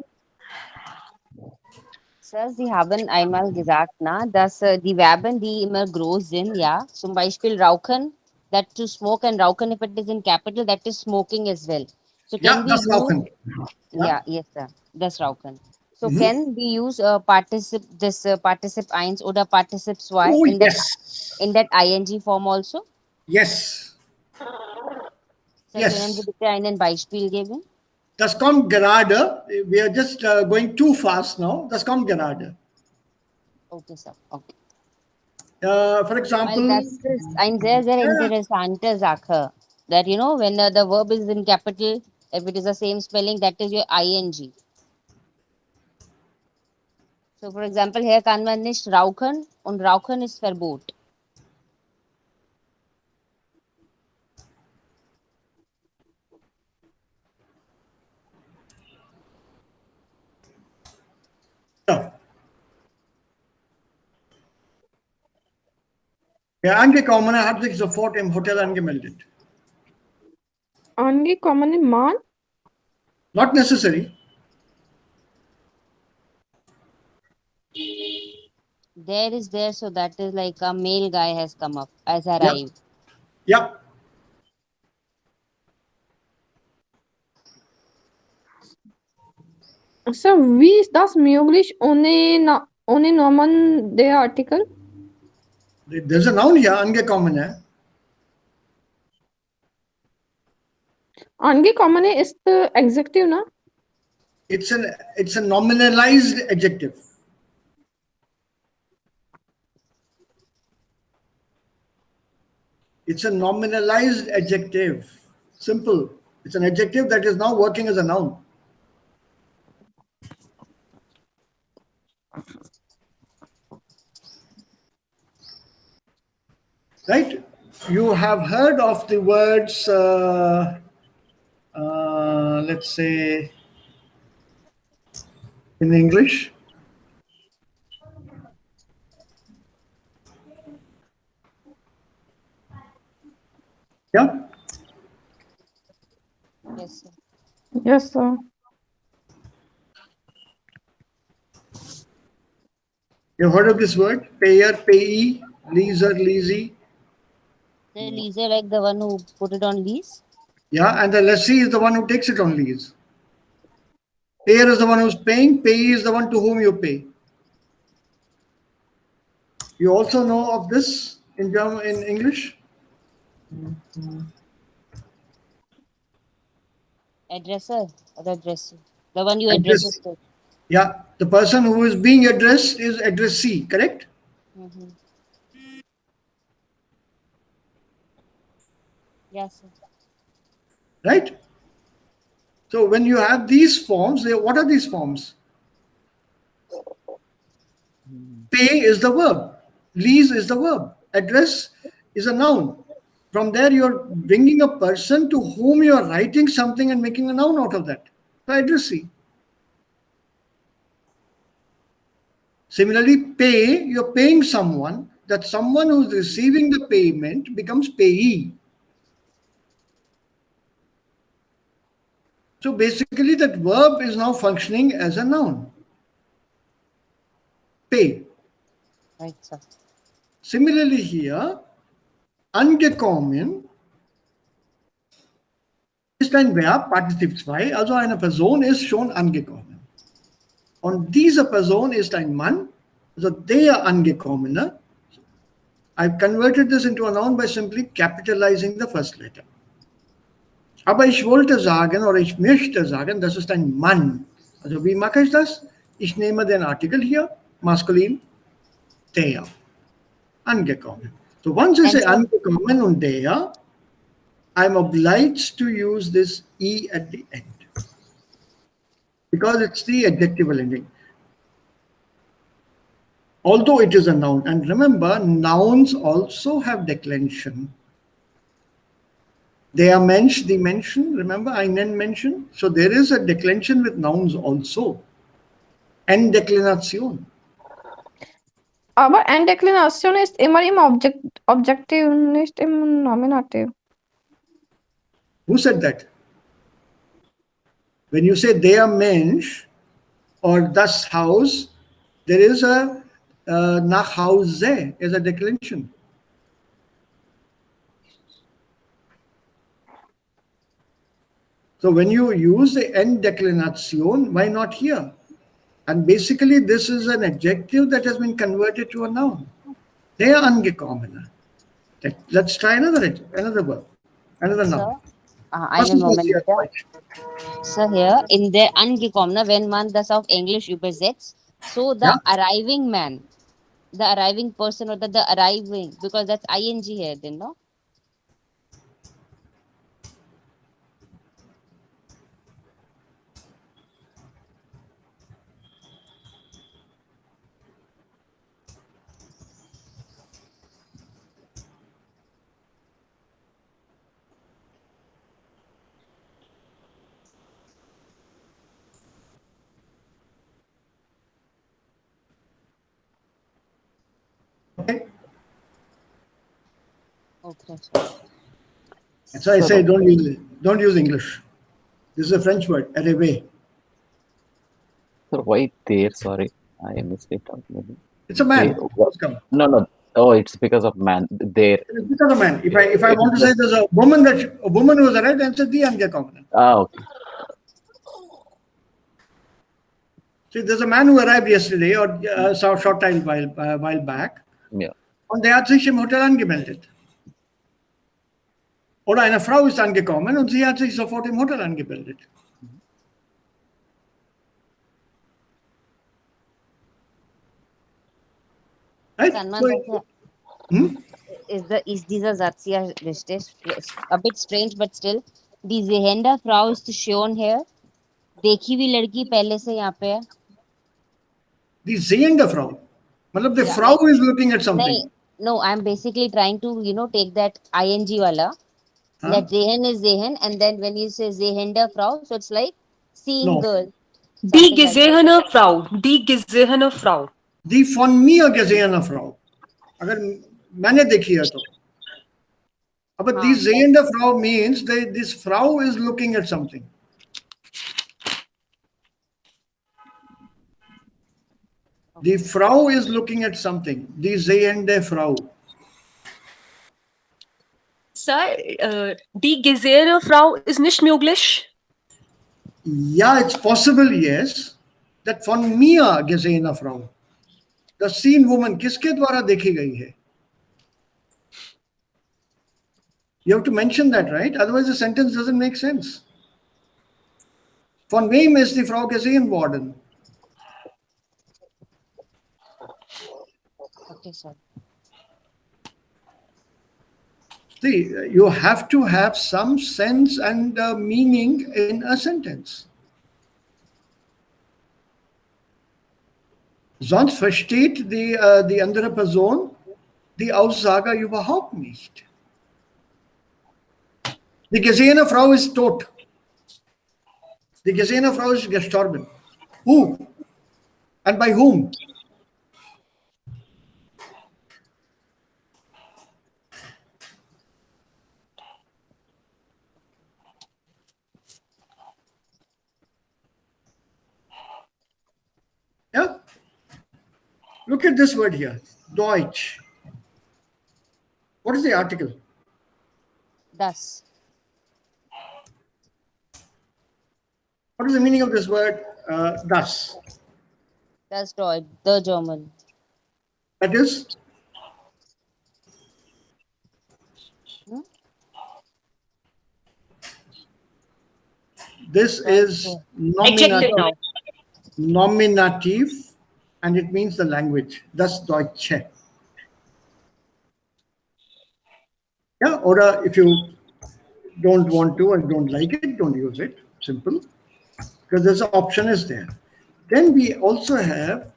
Sir, Sie haben einmal gesagt, dass die Verben, die immer groß sind, ja, zum Beispiel rauchen, that to smoke, and rauchen, if it is in capital, that is smoking as well. So Ja, can we das use, Rauchen. yeah, yes, sir, das rauchen. So can we use participle 1 oder participle y Oh, in that yes. ing form also? Yes. Sir, Yes. können Sie bitte einen Beispiel geben? Das kommt gerade. We are just going too fast now. Das kommt gerade. Okay, sir. Okay. For example, Well, das ist ein sehr, sehr interessante Sache. That, you know, when the verb is in capital, if it is the same spelling, that is your ing. So, for example, hier kann man nicht rauchen und rauchen ist Verbot. ja. Der Angekommene hat sich sofort im Hotel angemeldet. Angekommene Mann? Not necessary. There is there, so that is like a male guy has come up, has arrived. Ja. So, wie ist das möglich ohne Nomen der Artikel? There's a noun here, angekommene. Angekommene ist Adjective, na? It's a nominalized adjective. It's a nominalized adjective. Simple. It's an adjective that is now working as a noun. Right? You have heard of the words, let's say, in English. Yeah? Yes, sir. Yes, sir. You've heard of this word? Payer, payee, leaser, leasee. The leaser, like the one who put it on lease. Yeah, and the lessee is the one who takes it on lease. Payer is the one who's paying, payee is the one to whom you pay. You also know of this in German, in English? Addresser or addressee. The one you address is to. Yeah, the person who is being addressed is addressee, correct? Yes, sir. Right? So when you have these forms, what are these forms? Pay is the verb. Lease is the verb. Address is a noun. From there, you're bringing a person to whom you're writing something and making a noun out of that. So addressee. Similarly, pay, you're paying someone. That someone who's receiving the payment becomes payee. So basically that verb is now functioning as a noun. Pay. Right, sir. Similarly here, angekommen ist ein Verb, Partizip 2, also eine Person ist schon angekommen. Und diese Person ist ein Mann, also der Angekommene. I've converted this into a noun by simply capitalizing the first letter. Aber ich wollte sagen oder ich möchte sagen, das ist ein Mann. Also wie mache ich das? Ich nehme den Artikel hier, maskulin, der, angekommen. So once I say angekommen und der, I'm obliged to use this E at the end because it's the adjectival ending. Although it is a noun, and remember, nouns also have declension. They are mentioned, the mention, remember, einen mention. So there is a declension with nouns also. Endeklination. Aber Endeklination ist immer im Objektiv, nicht im Nominativ. Who said that? When you say der Mensch or das Haus, there is a nach Hause is a declension. So when you use the Endeklination, why not here? And basically this is an adjective that has been converted to a noun. Der Angekommene. Let's try another verb, another noun. Einen Moment bitte. So here, in der Angekommene, wenn man das auf Englisch übersetzt, so the arriving man, the arriving person or the arriving, because that's ing here, then, no? Okay. Okay, sir. That's why I say don't use English. This is a French word, arriver. So why there? Sorry, I missed it out maybe. It's a man. No. Oh, it's because of man. There. It's because of man. If I want to say there's a woman who was arrived, then it's the angekommen. Okay. See, there's a man who arrived yesterday or short time while back. Yeah. Und der hat sich im Hotel angemeldet. Oder eine Frau ist angekommen und sie hat sich sofort im Hotel angemeldet. Right? Is dieser Satz hier richtig? A bit strange, but still. Die sehende Frau ist shown here. देखी हुई लड़की पहले से यहाँ पे है. Die sehende Frau. मतलब the Frau is looking at something. No, I'm basically trying to, take that ing wala. That Zehen is Zehen, and then when you say Zehende Frau, so it's like seeing girl. Die gesehene Frau. Die gesehene Frau. Die von mir gesehene Frau. अगर मैंने देखी है तो. But die sehende Frau means that this Frau is looking at something. Die Frau is looking at something. Die sehende Frau. Sir, die gesehene Frau ist nicht möglich? Ja, it's possible, yes. That von mir gesehene Frau. The seen woman किसके द्वारा देखी गई है? You have to mention that, right? Otherwise the sentence doesn't make sense. Von wem ist die Frau gesehen worden? Okay, sir. See, you have to have some sense and meaning in a sentence. Sonst versteht die andere Person die Aussage überhaupt nicht. Die gesehene Frau ist tot. Die gesehene Frau ist gestorben. Who? And by whom? Look at this word here, Deutsch. What is the article? Das. What is the meaning of this word, das? Das Deutsch, the German. That is? Hmm? This is Adjective now. nominative, and it means the language. Das Deutsche. Yeah, or if you don't want to and don't like it, don't use it. Simple. Because this option is there. Then we also have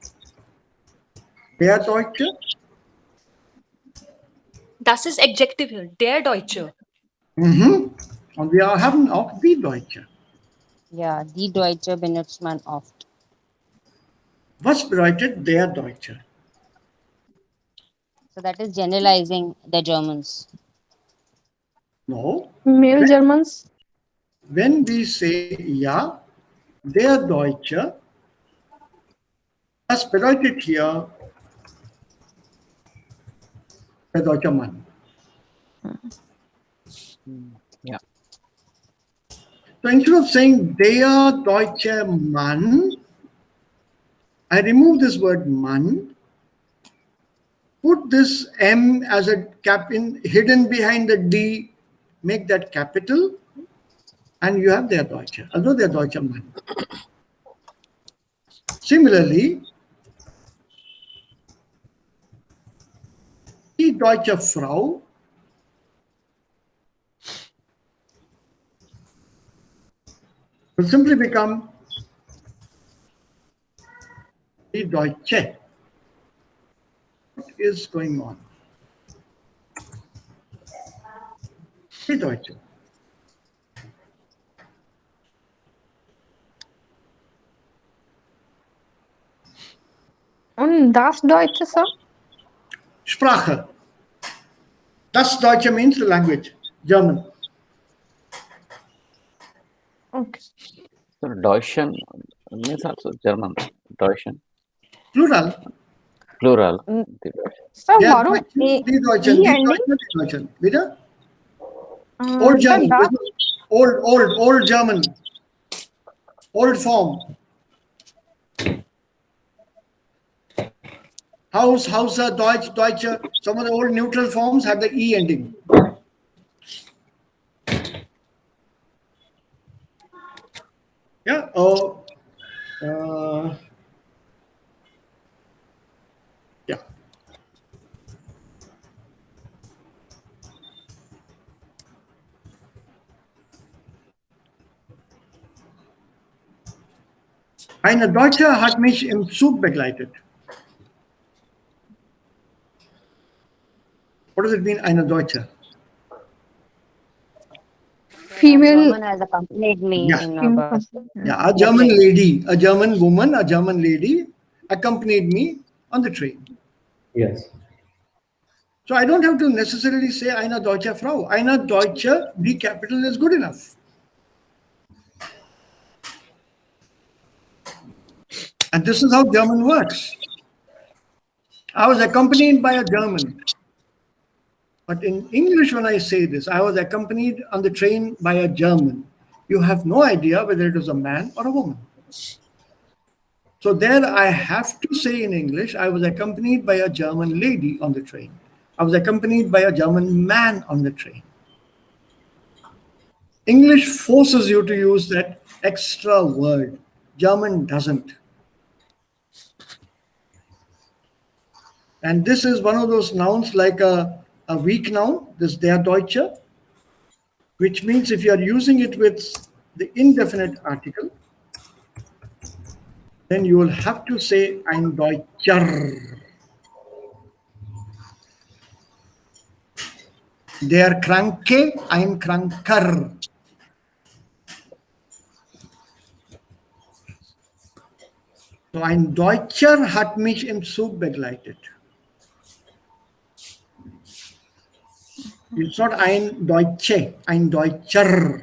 der Deutsche. Das ist adjective here. Der Deutsche. Und wir haben auch die Deutsche. Ja, die Deutsche benutzt man oft. Was bedeutet der Deutsche? So that is generalizing the Germans. No. Male Germans. When we say ja, der Deutsche, das bedeutet hier der deutsche Mann. Yeah. So instead of saying der deutsche Mann, I remove this word Mann, put this M as a cap in hidden behind the D, make that capital, and you have der Deutsche, also der deutsche Mann. Similarly, die deutsche Frau will simply become die Deutsche. What is going on? Die Deutsche. Und das Deutsche, sir? Sprache. Das Deutsche means the language, German. Okay. So Deutschen means also German. Deutschen. Plural. Plural. Sir, Der warum Deutschen, die Deutschen, die ending? Deutschen, die Deutschen. Bitte? Old German. sir, Old German. Old form. Hauser, Deutsch, Deutsche. Some of the old neutral forms have the E ending. Yeah. Yeah. Eine Deutsche hat mich im Zug begleitet. What does it mean, eine Deutsche? female. German has accompanied me Yeah. in a bus. Yeah, a German lady, a German woman, a German lady accompanied me on the train. Yes. So I don't have to necessarily say eine deutsche Frau. Eine Deutsche, the capital is good enough. And this is how German works. I was accompanied by a German. But in English, when I say this, I was accompanied on the train by a German. You have no idea whether it was a man or a woman. So there I have to say in English, I was accompanied by a German lady on the train. I was accompanied by a German man on the train. English forces you to use that extra word. German doesn't. And this is one of those nouns like a weak noun, this der Deutsche, which means if you are using it with the indefinite article, then you will have to say ein Deutscher. Der Kranke, ein Kranker. So ein Deutscher hat mich im Zug begleitet. It's not ein Deutsche, ein Deutscher.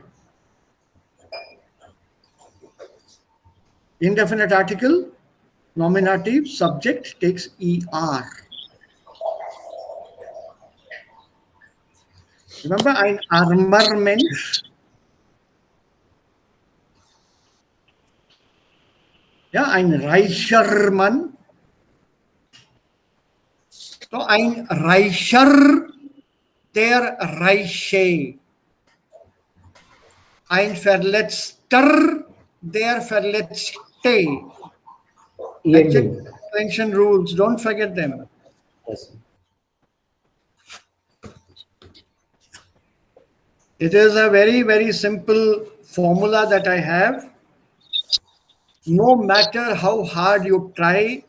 Indefinite article, Nominative subject takes ER. Remember, ein armer Mensch. Ja, ein reicher Mann. So, ein Reicher, der Reiche. Ein Verletzter, der Verletzte. Adjective declension rules, don't forget them. Yes. It is a very, very simple formula that I have. No matter how hard you try,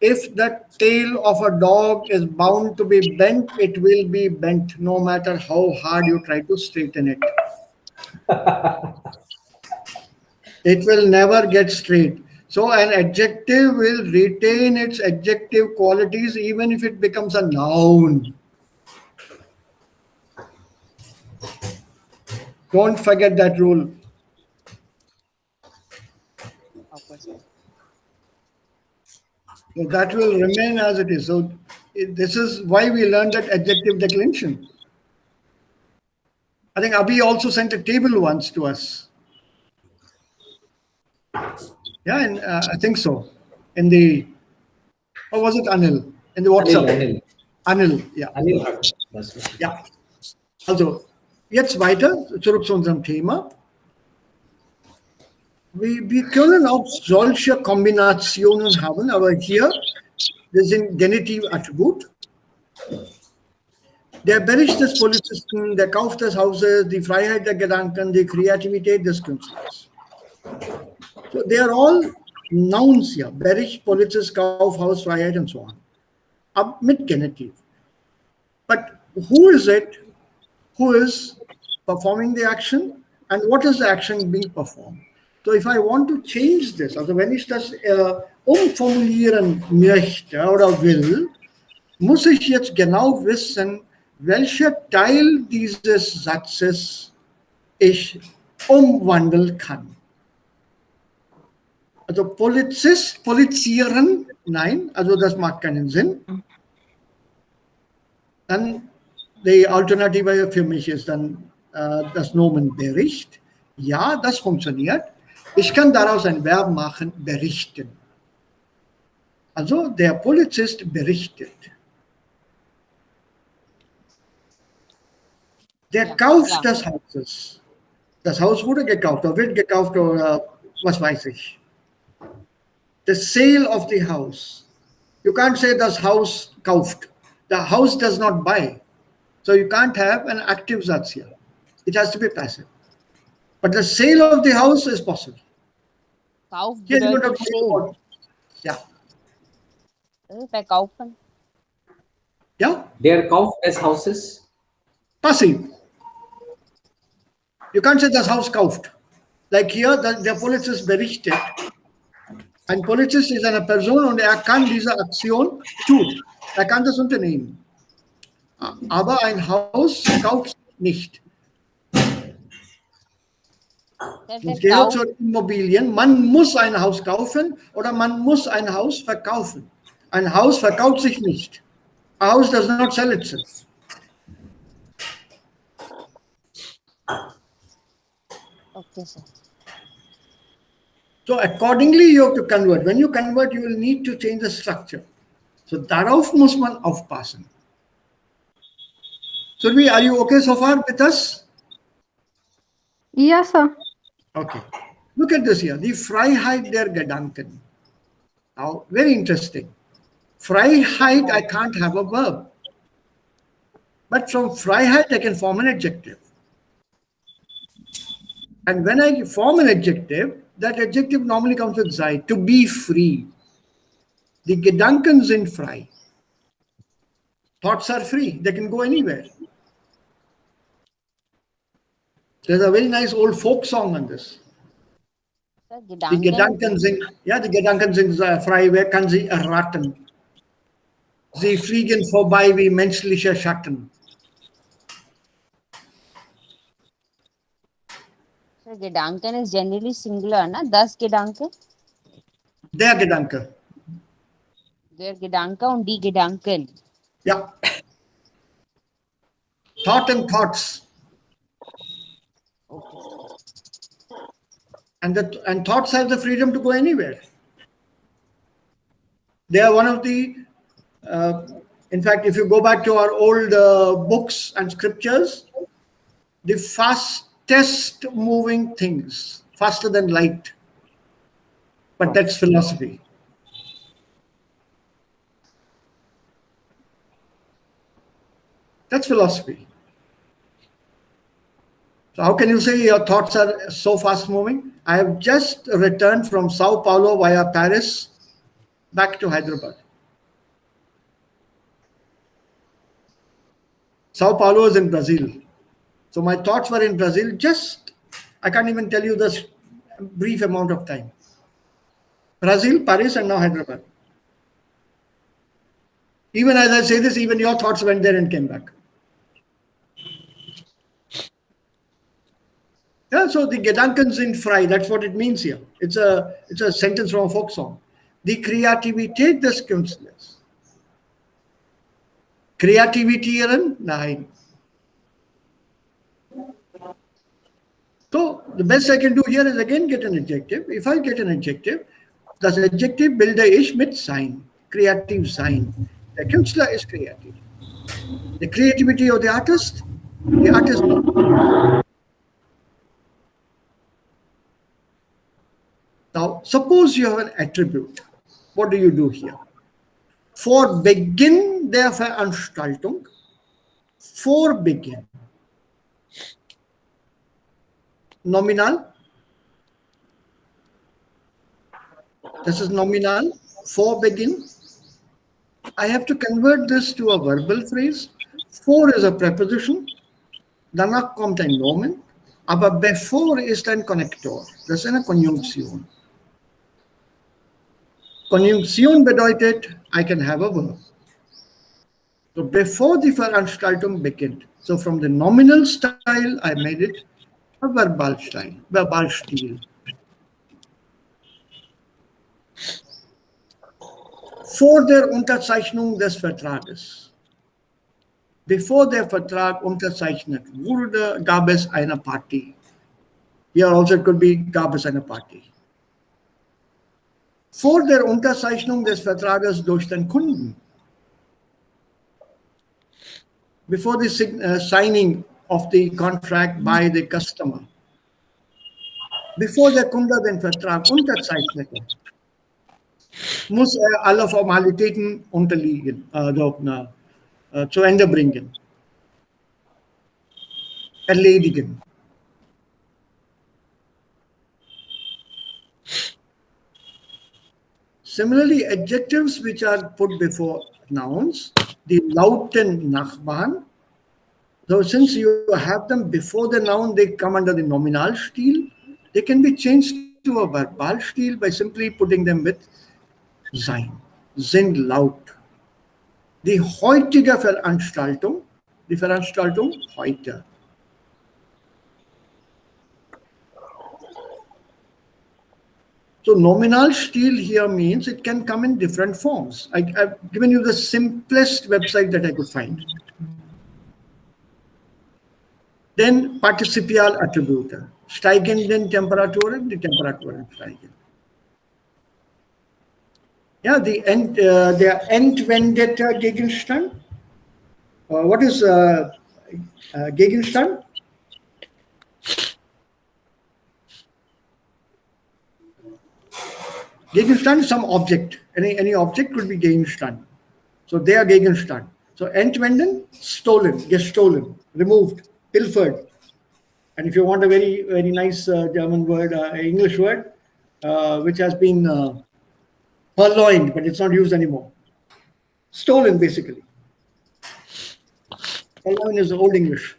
if the tail of a dog is bound to be bent, it will be bent, no matter how hard you try to straighten it. It will never get straight. So an adjective will retain its adjective qualities even if it becomes a noun. Don't forget that rule. Okay, sir. So that will remain as it is. So this is why we learned that adjective declension. I think Abhi also sent a table once to us. Yeah, and I think so. In the, or was it Anil? In the WhatsApp. Anil, ja. Anil hat das. Ja. Also, jetzt weiter, zurück zu unserem Thema. Wir können auch solche Kombinationen haben, aber hier, wir sind Genitivattribut. Der Bericht des Polizisten, der Kauf des Hauses, die Freiheit der Gedanken, die Kreativität des Künstlers. So they are all nouns here. Bericht, Polizist, Kauf, Haus, Freiheit and so on. Up mit Genitiv. But who is it who is performing the action and what is the action being performed? So if I want to change this, also wenn ich das umformulieren möchte oder will, muss ich jetzt genau wissen, welcher Teil dieses Satzes ich umwandeln kann. Also Polizist, polizieren, nein, also das macht keinen Sinn. Dann die Alternative für mich ist dann das Nomen Bericht. Ja, das funktioniert. Ich kann daraus ein Verb machen, berichten. Also der Polizist berichtet. Der Kauf des Hauses. Das Haus wurde gekauft oder wird gekauft oder was weiß ich. The sale of the house. You can't say das Haus kauft. The house does not buy. So you can't have an active Satz here. It has to be passive. But the sale of the house is possible. Kauf Here you bedeutet don't have yeah. Verkaufen. Yeah? Der Kauf des Hauses. Passive. You can't say das Haus kauft. Like here, der Polizist berichtet. Ein Polizist ist eine Person und er kann diese Aktion tun. Er kann das unternehmen. Aber ein Haus kauft nicht. Es gehört zu Immobilien. Man muss ein Haus kaufen oder man muss ein Haus verkaufen. Ein Haus verkauft sich nicht. A house does not sell itself. Okay, sir. So accordingly, you have to convert. When you convert, you will need to change the structure. So darauf muss man aufpassen. Survi, are you okay so far with us? Yes, sir. Okay. Look at this here. Die Freiheit der Gedanken. Now, very interesting. Freiheit, I can't have a verb. But from Freiheit, I can form an adjective. And when I form an adjective, that adjective normally comes with sei, to be free. Die Gedanken sind frei. Thoughts are free. They can go anywhere. There's a very nice old folk song on this. Die Gedanken sind, ja, die Gedanken sind frei. Wer kann sie erraten? Sie fliegen vorbei wie menschliche Schatten. So Gedanken is generally singular, na? Das Gedanke? Der Gedanke. Der Gedanke und die Gedanken. Yeah. Thought and thoughts. Okay. And thoughts have the freedom to go anywhere. They are one of the, in fact, if you go back to our old books and scriptures, the fastest moving things, faster than light. But that's philosophy. That's philosophy. So how can you say your thoughts are so fast moving? I have just returned from Sao Paulo via Paris back to Hyderabad. Sao Paulo is in Brazil. So my thoughts were in Brazil just, I can't even tell you this brief amount of time. Brazil, Paris, and now Hyderabad. Even as I say this, even your thoughts went there and came back. Yeah, so the Gedanken sind frei, that's what it means here. It's a sentence from a folk song. Die Kreativität des Künstlers. Kreativitären? Nein. So the best I can do here is again get an adjective. If I get an adjective, das Adjektiv bilde ich mit sein, kreativ sein. Der Künstler ist kreativ. The creativity of the artist. Now, suppose you have an attribute. What do you do here? Vor Beginn der Veranstaltung. Vor Beginn. Nominal. This is nominal. Vor Beginn. I have to convert this to a verbal phrase. Vor is a preposition. Danach kommt ein Nomen. Aber bevor ist ein Konnektor. Das ist eine Konjunktion. Konjunktion bedeutet, I can have a verb. So before the Veranstaltung beginnt. So from the nominal style, I made it a verbal style, verbal Stil. Vor der Unterzeichnung des Vertrages. Bevor der Vertrag unterzeichnet wurde, gab es eine Party. Here also it could be gab es eine Party. Vor der Unterzeichnung des Vertrages durch den Kunden. Before the signing of the contract by the customer. Bevor der Kunde den Vertrag unterzeichnete, muss er alle Formalitäten unterliegen, zu Ende bringen, erledigen. Similarly, adjectives which are put before nouns, die lauten Nachbarn. So since you have them before the noun, they come under the nominal Stil. They can be changed to a verbal Stil by simply putting them with sein, sind laut. Die heutige Veranstaltung, die Veranstaltung heute. So nominal Stil here means it can come in different forms. I've given you the simplest website that I could find. Then Partizipial Attribute. Steigenden Temperaturen, die Temperaturen steigen. Ja, der entwendete Gegenstand. What is Gegenstand? Gegenstand is some object. Any object could be Gegenstand. So they are Gegenstand. So entwenden, stolen, gestohlen, removed, pilfered. And if you want a very, very nice German word, English word, which has been purloined, but it's not used anymore. Stolen, basically. Purloined is Old English.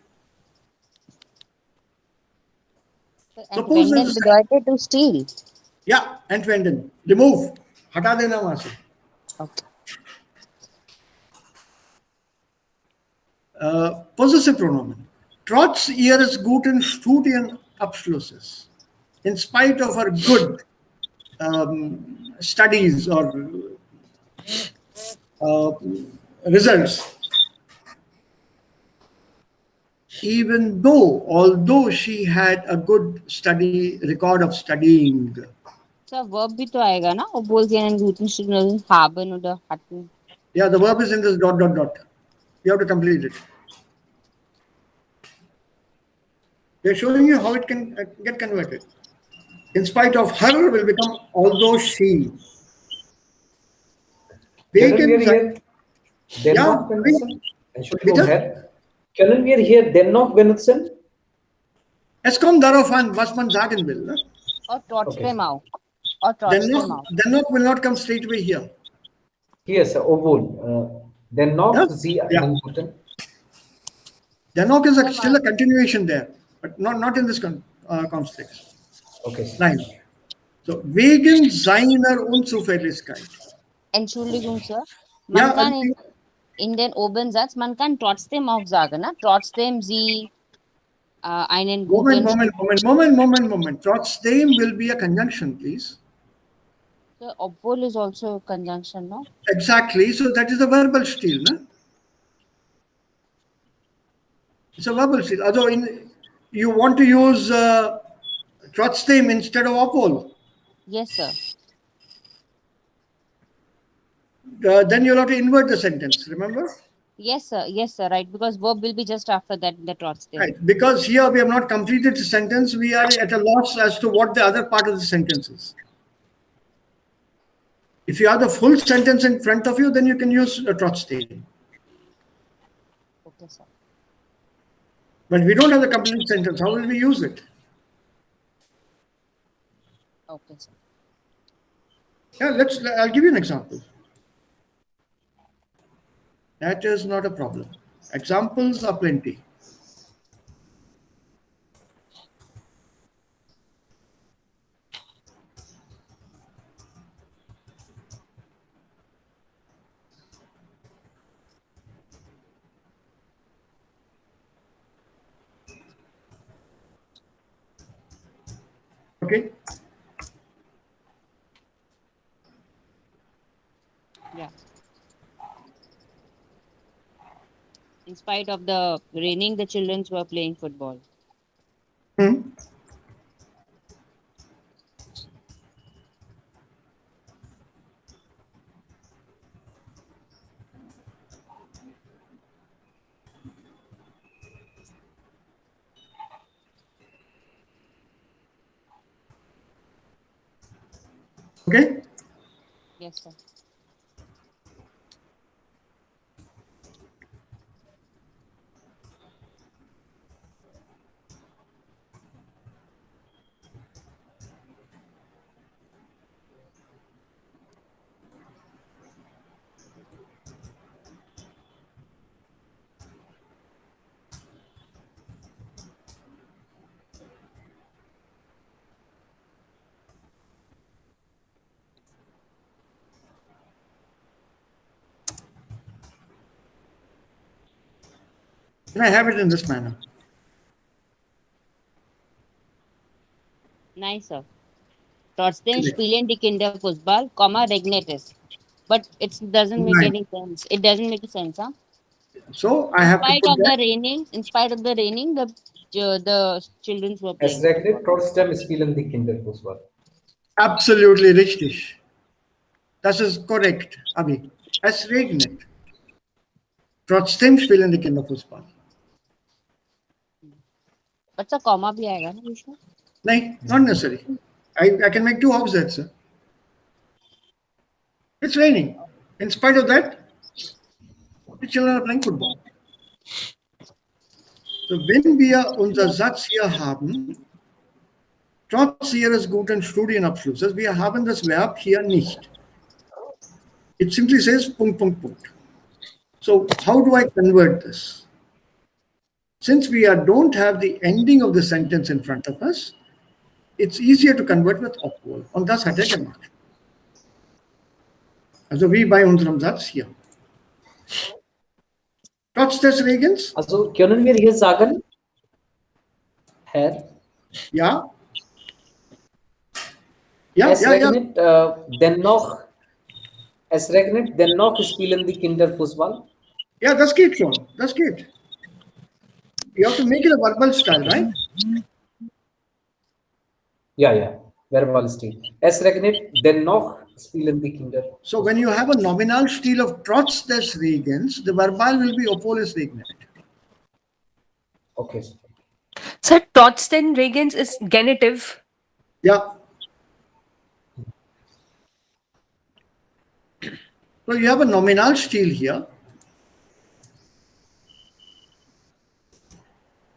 Entwenden bedeutet to steal. Yeah, entwenden. Remove. हटा देना वहां से. Okay. Possessive pronomen. Trotz ihres guten Studienabschlusses, in spite of her good studies or results. Even though, although she had a good study record of studying. So verb भी तो आएगा ना, वो बोल दिया ना, guten Stunden haben oder hatten. Yeah, the verb is in this dot dot dot. You have to complete it. They're showing you how it can get converted. In spite of her will become although she. Können wir Vegans, hier dennoch yeah, benutzen? Entschuldigung, bitte? Herr. Können wir hier dennoch benutzen? Es kommt darauf an, was man sagen will. Ne? Or trotzdem Okay. auch. Or trotzdem auch. Dennoch will not come straight away here. Hier ist obwohl. Dennoch Yeah? Sie Yeah. einen guten. Dennoch is still a continuation there, but not in this context. Okay. Nein. So, wegen seiner Unzuverlässigkeit. Entschuldigung, Sir. Man Ja, kann in den oben Satz, man kann trotzdem auch sagen, ne? Trotzdem sie einen guten... Moment. Trotzdem will be a conjunction, please. So, obwohl is also a conjunction, no? Exactly. So that is a verbal stil, no? It's a verbal stil. Although you want to use trotzdem instead of obwohl. Yes, sir. Then you'll have to invert the sentence, remember? Yes, sir, right. Because verb will be just after that, the trotzdem. Right. Because here we have not completed the sentence, we are at a loss as to what the other part of the sentence is. If you have the full sentence in front of you, then you can use a trotzdem. Okay, sir. But we don't have the complete sentence. How will we use it? Okay, sir. Yeah, I'll give you an example. That is not a problem. Examples are plenty. Okay. Yeah. In spite of the raining, the children were playing football. Hmm. Okay. Yes, sir. Can I have it in this manner? Nice, sir. Trotzdem spielen die Kinder Fußball, regnet es. But it doesn't make any sense. It doesn't make sense, huh? So I have to put that. In spite of the raining, the children were Es playing. regnet, trotzdem spielen die Kinder Fußball. Absolutely richtig. Das ist korrekt, Abi. Es regnet. Trotzdem spielen die Kinder Fußball. But a comma bhi aayega na Vishnu? No, not necessary. I can make two offsets. Sir. It's raining. In spite of that, the children are playing football. So wenn wir unser Satz hier haben, trotz ihres guten Studienabschlusses, wir haben das Verb hier nicht. It simply says Punkt, Punkt, Punkt. So how do I convert this? Since we don't have the ending of the sentence in front of us, it's easier to convert with obwohl. Und das hat er gemacht. Also wie bei unserem Satz hier. Trotz des Regens? Also können wir hier sagen, Herr? Ja. Es regnet, dennoch Es regnet, dennoch spielen die Kinder Fußball. Ja, das geht schon. Das geht. You have to make it a verbal style, right? Ja, verbal Stil. Es regnet, dennoch spielen die Kinder. So when you have a nominal style of trotz des Regens, the verbal will be obwohl es regnet. Okay. Sir, trotzdem Regens is genitive. Yeah. So you have a nominal style here.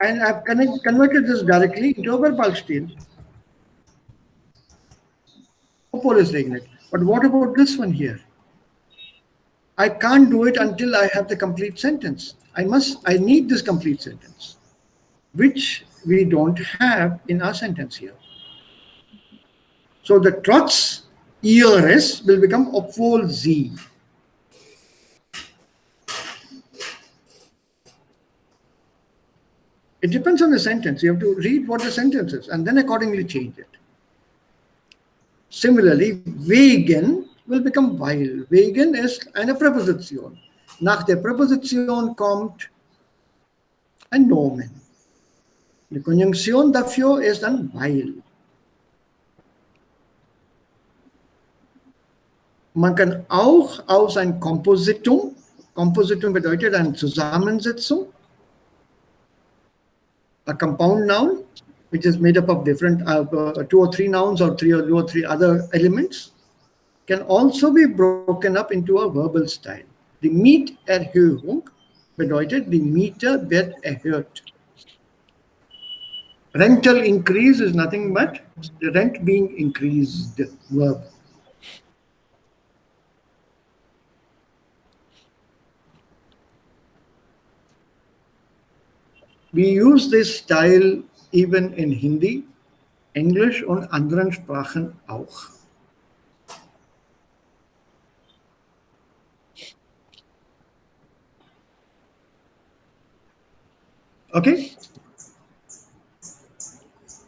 And I've converted this directly into a verbal style. Obwohl es regnet. But what about this one here? I can't do it until I have the complete sentence. I need this complete sentence, which we don't have in our sentence here. So the trotz ELS will become obwohl sie. It depends on the sentence. You have to read what the sentence is and then accordingly change it. Similarly, wegen will become weil. Wegen ist eine Präposition. Nach der Präposition kommt ein Nomen. Die Konjunktion dafür ist dann weil. Man kann auch aus ein Kompositum bedeutet eine Zusammensetzung, a compound noun, which is made up of different 2 or 3 nouns or 2 or 3 other elements, can also be broken up into a verbal style. Die Mieterhöhung bedeutet, die Miete wird erhöht. Rental increase is nothing but the rent being increased, verb. We use this style even in Hindi, Englisch und anderen Sprachen auch. Okay?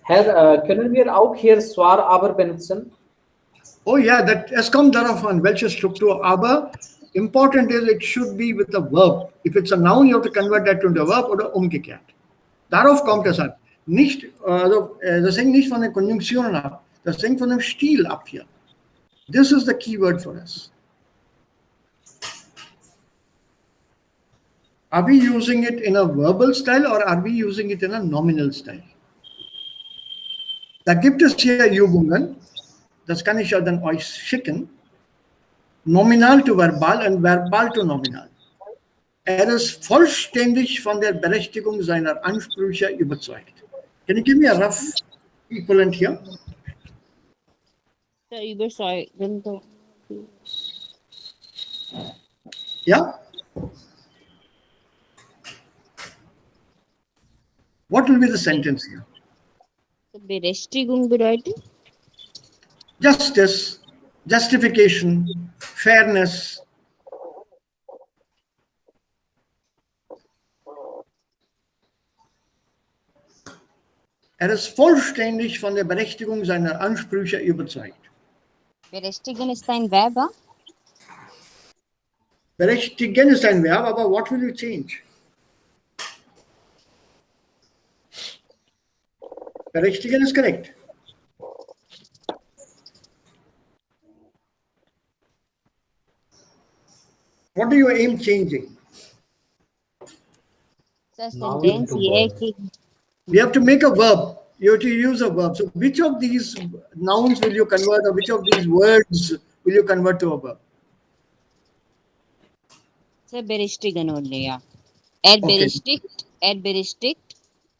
Herr, können wir auch hier zwar aber benutzen? Oh ja, es kommt darauf an, welche Struktur, aber important is it should be with a verb. If it's a noun, you have to convert that to a verb oder umgekehrt. Darauf kommt es an. Nicht, das hängt nicht von den Konjunktionen ab, das hängt von dem Stil ab hier. This is the key word for us. Are we using it in a verbal style or are we using it in a nominal style? Da gibt es hier Übungen, das kann ich ja dann euch schicken. Nominal to verbal und verbal to nominal. Ist vollständig von der Berechtigung seiner Ansprüche überzeugt. Can you give me a rough equivalent here? Yeah? What will be the sentence here? Berechtigung bedeutet? Justice, justification, fairness. Ist vollständig von der Berechtigung seiner Ansprüche überzeugt. Berechtigen ist ein Verb? Berechtigen ist ein Verb, aber what will you change? Berechtigen is correct. What do you aim changing? We have to make a verb. You have to use a verb. So which of these nouns will you convert or which of these words will you convert to a verb? Berechtigen only, yeah. Berechtigt, berechtigt,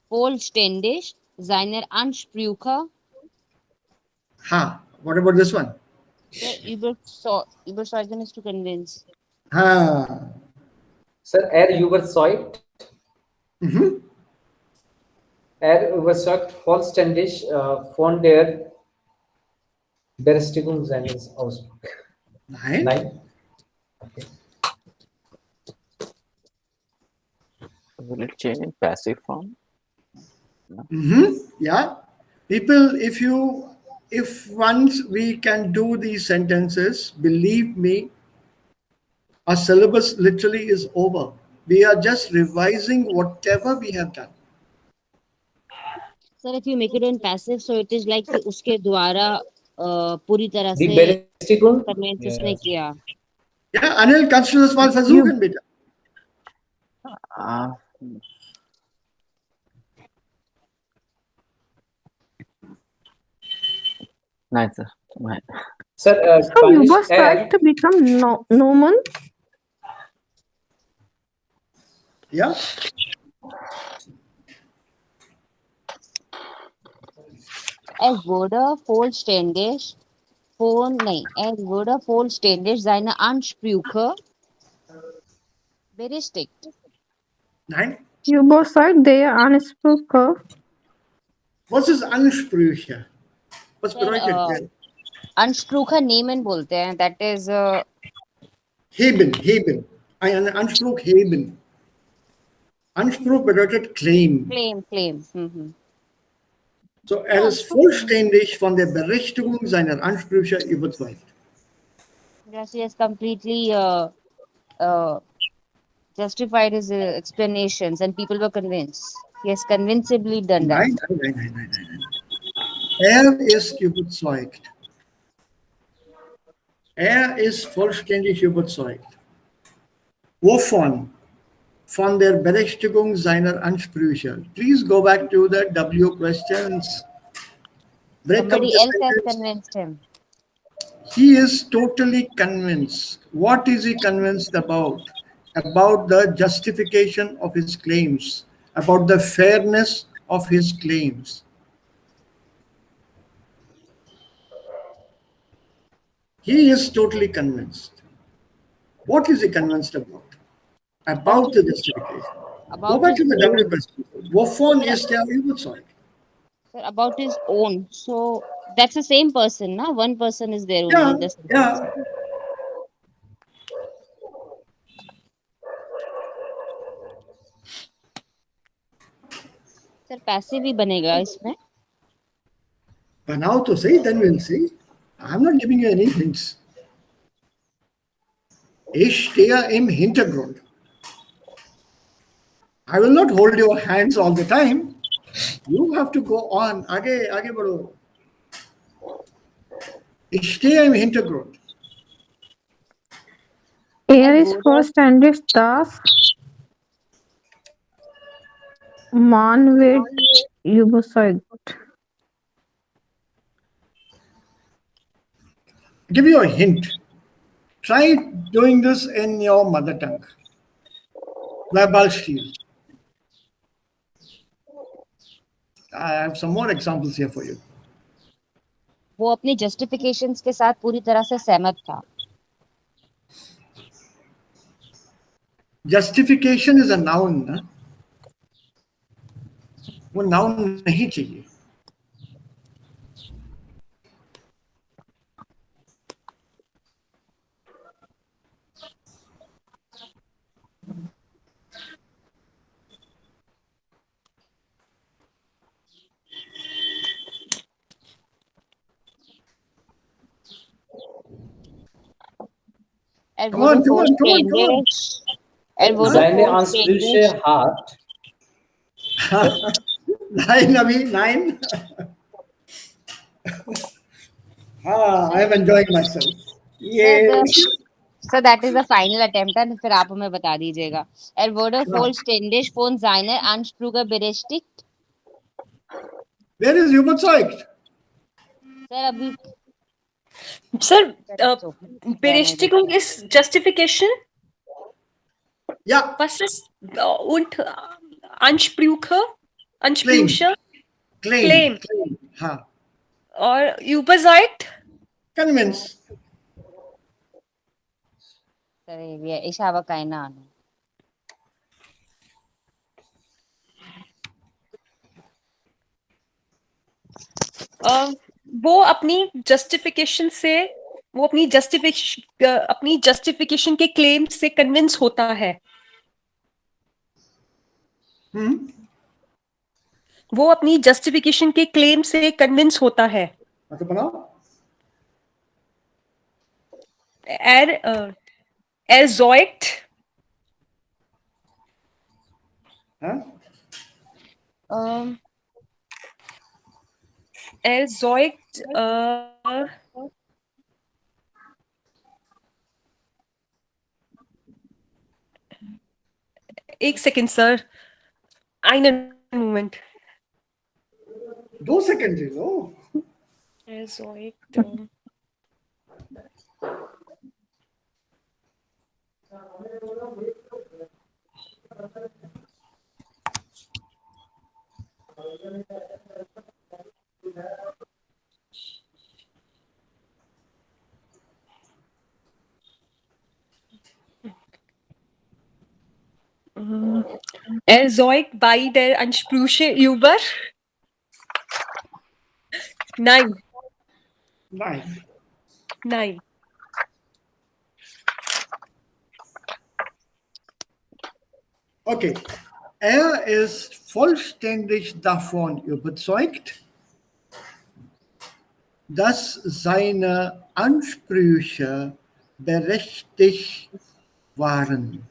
vollständig, seiner Ansprüche. What about this one? Überzeugen is to convince. Sir, überzeugt. Überzeugt vollständig von der Berechtigung seines Ausdrucks. Nein. Okay. Will it change in passive form? No. Yeah. People, if once we can do these sentences, believe me, Our syllabus literally is over. We are just revising whatever we have done. Sir, if you make it in passive, so it is like कि उसके द्वारा पूरी तरह The से Berestikun? convince Yes. उसने किया. Yeah, Anil, consider small You fazookan, beta. Uh, nice, sir. Nice. Sir, so you Spanish were start to become Noman. Yeah. Es wurde vollständig es wurde vollständig seine Ansprüche berichtigt. Nein. You were start there unspoken. Was ist Ansprüche? Was Sir, bedeutet das? Ansprüche nehmen बोलते हैं. That is Heben, heben. Einen Anspruch heben. Anspruch bedeutet claim. claim. So, er ist vollständig von der Berechtigung seiner Ansprüche überzeugt. Yes, he has completely justified his explanations and people were convinced. He has convincingly done that. Nein. Er ist überzeugt. Er ist vollständig überzeugt. Wovon? Von der Berechtigung seiner Ansprüche. Please go back to the W questions. Break up Somebody the else has sentence. convinced him. He is totally convinced. What is he convinced about? About the justification of his claims, about the fairness of his claims. He is totally convinced. What is he convinced about? About the justification. Go back to the W question. Wovon ist er überzeugt? Sir, about his own. So that's the same person, na? One person is there only in the sentence. Yeah. Sir, passive ही बनेगा इसमें. बनाओ तो सही, then we'll see. I'm not giving you any hints. Ich stehe im Hintergrund. I will not hold your hands all the time. You have to go on. आगे बढ़ो. Ich stehe im Hintergrund. Er ist vollständig das Man wird überzeugt. Give you a hint. Try doing this in your mother tongue. Verbalstil. I have some more examples here for you. वो अपनी justifications के साथ पूरी तरह से सहमत था. Justification is a noun. ना? वो noun नहीं चाहिए. Come on. Seine Ansprüche hat. Nein, Abhi, nein. I am enjoying myself. Yes. So that is the final attempt and फिर आप हमें बता दीजिएगा. Er wurde vollständig von seiner Ansprüche berichtigt. Where is überzeugt? Sir, अभी Sir, Berichtigung is justification. Ja. Was ist und Ansprüche? Claim. Ha. Or überzeugt? Convince. ich habe keine Ahnung. वो अपनी justification के claim से convince होता है. वो अपनी justification के claim से convince होता है. Erzeugt. Huh? Erzeugt. एक second, sir. Einen Moment. 2 seconds, oh. Erzeugt. Erzeugt bei der Ansprüche über? Nein. Nein. Nein. Okay. Er ist vollständig davon überzeugt, dass seine Ansprüche berechtigt waren.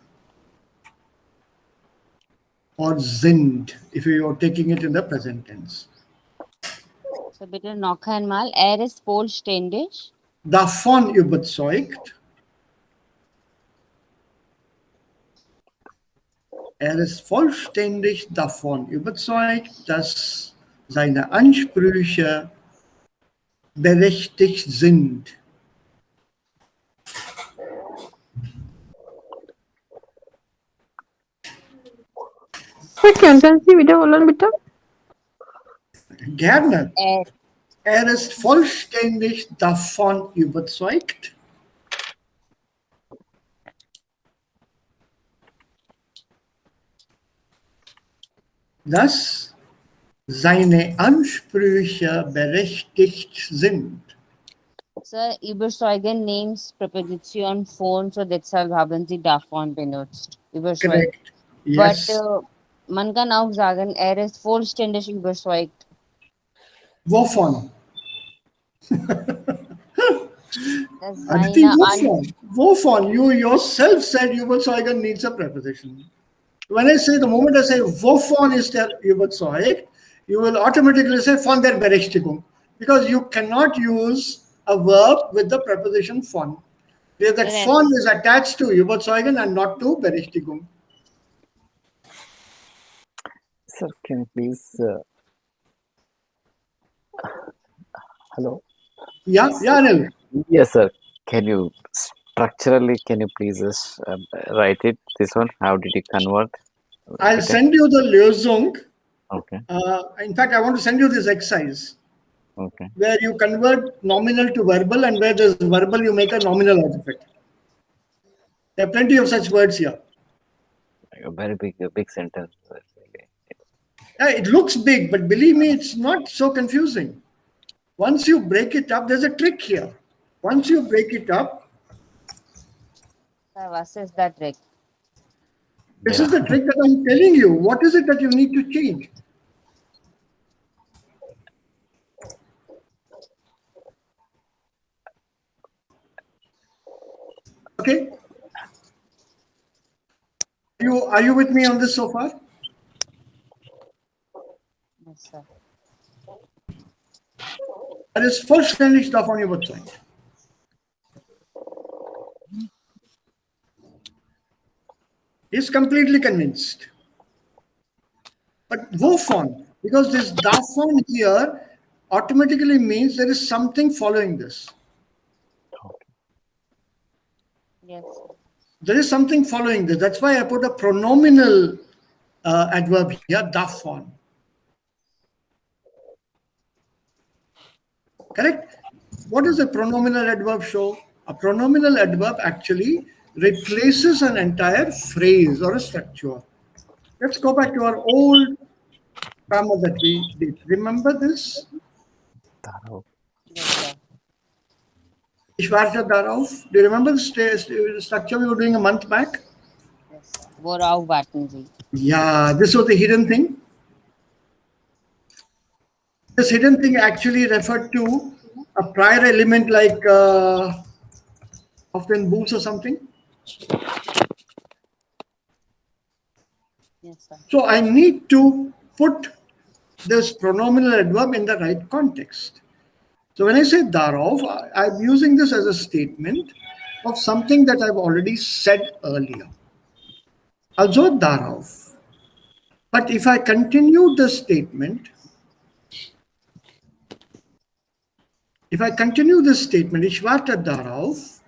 Or sind, if you are taking it in the present tense. So bitte noch einmal. Er ist vollständig Davon überzeugt. Er ist vollständig davon überzeugt, dass seine Ansprüche berechtigt sind. Können Sie wiederholen, bitte? Gerne. Er ist vollständig davon überzeugt, dass seine Ansprüche berechtigt sind. Sir, überzeugen names Präposition von, so deshalb haben Sie davon benutzt. Überzeugen. Correct. Yes. But man kann auch sagen, er ist vollständig überzeugt. Wovon? Dass Aditi, seine wovon? You yourself said überzeugen needs a preposition. When I say, the moment I say, wovon ist der überzeugt, you will automatically say, von der Berechtigung. Because you cannot use a verb with the preposition von. Where that Yes. von is attached to überzeugen and not to Berechtigung. Sir, can you please... hello? Yeah, Anil. Yes, sir. Can you structurally, can you please just write it, this one? How did you convert? I'll send you the Lösung. Okay. In fact, I want to send you this exercise Okay. where you convert nominal to verbal, and where there's verbal, you make a nominal out of it. There are plenty of such words here. A very big sentence. Yeah, it looks big, but believe me, it's not so confusing. Once you break it up, there's a trick here. Once you break it up, Sir, what is that trick? this is the trick that I'm telling you. What is it that you need to change? Okay. Are you with me on this so far? Yes, sir. Er ist vollständig davon überzeugt. He's completely convinced. But wovon? Because this davon here automatically means there is something following this. Yes. There is something following this. That's why I put a pronominal adverb here, davon. Correct? What does a pronominal adverb show? A pronominal adverb actually replaces an entire phrase or a structure. Let's go back to our old grammar that we did. Remember this? Yes, sir. Ich warte darauf. Do you remember the structure we were doing a month back? Yes, sir. Worauf warten Sie? Yeah, this was the hidden thing. This hidden thing actually referred to a prior element like often boots or something. Yes, sir. So I need to put this pronominal adverb in the right context. So when I say darav, I'm using this as a statement of something that I've already said earlier. Also darav. But if I continue the statement, Ishvata darav,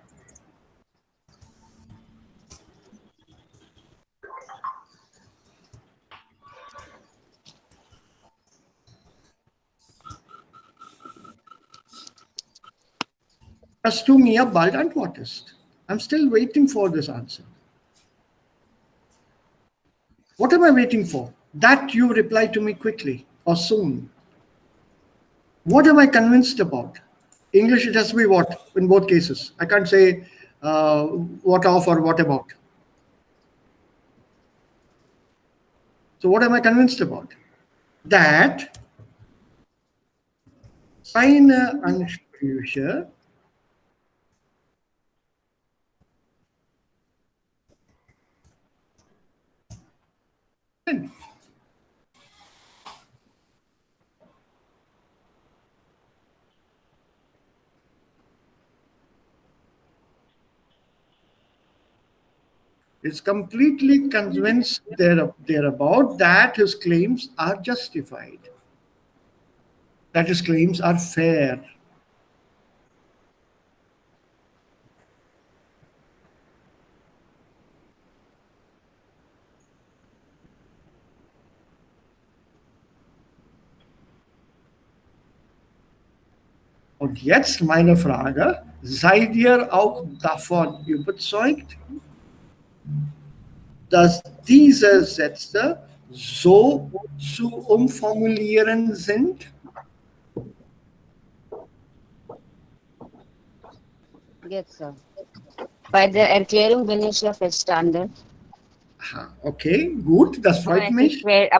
hast du mir bald antwortest? I'm still waiting for this answer. What am I waiting for? That you reply to me quickly or soon. What am I convinced about? English, it has to be what in both cases. I can't say what of or what about. So what am I convinced about? That seine Ansprüche is completely convinced thereabout that his claims are justified, that his claims are fair. Und jetzt meine Frage, seid ihr auch davon überzeugt, dass diese Sätze so zu umformulieren sind? Yes, sir. Bei der Erklärung bin ich ja verstanden. Aha, okay, gut, das Aber freut es ist mich. schwer,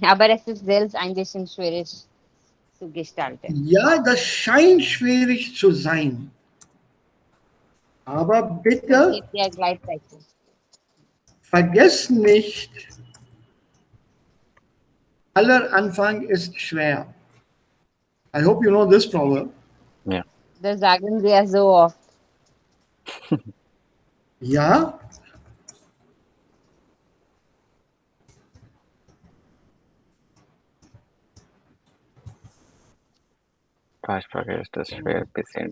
aber es ist selbst ein bisschen schwierig zu gestalten. Ja, das scheint schwierig zu sein. Aber Es bitte geht ja gleichzeitig. vergesst nicht, aller Anfang ist schwer. I hope you know this proverb. Yeah. Das sagen wir so oft. Ja, Sprachsprache ist das schwer bisschen.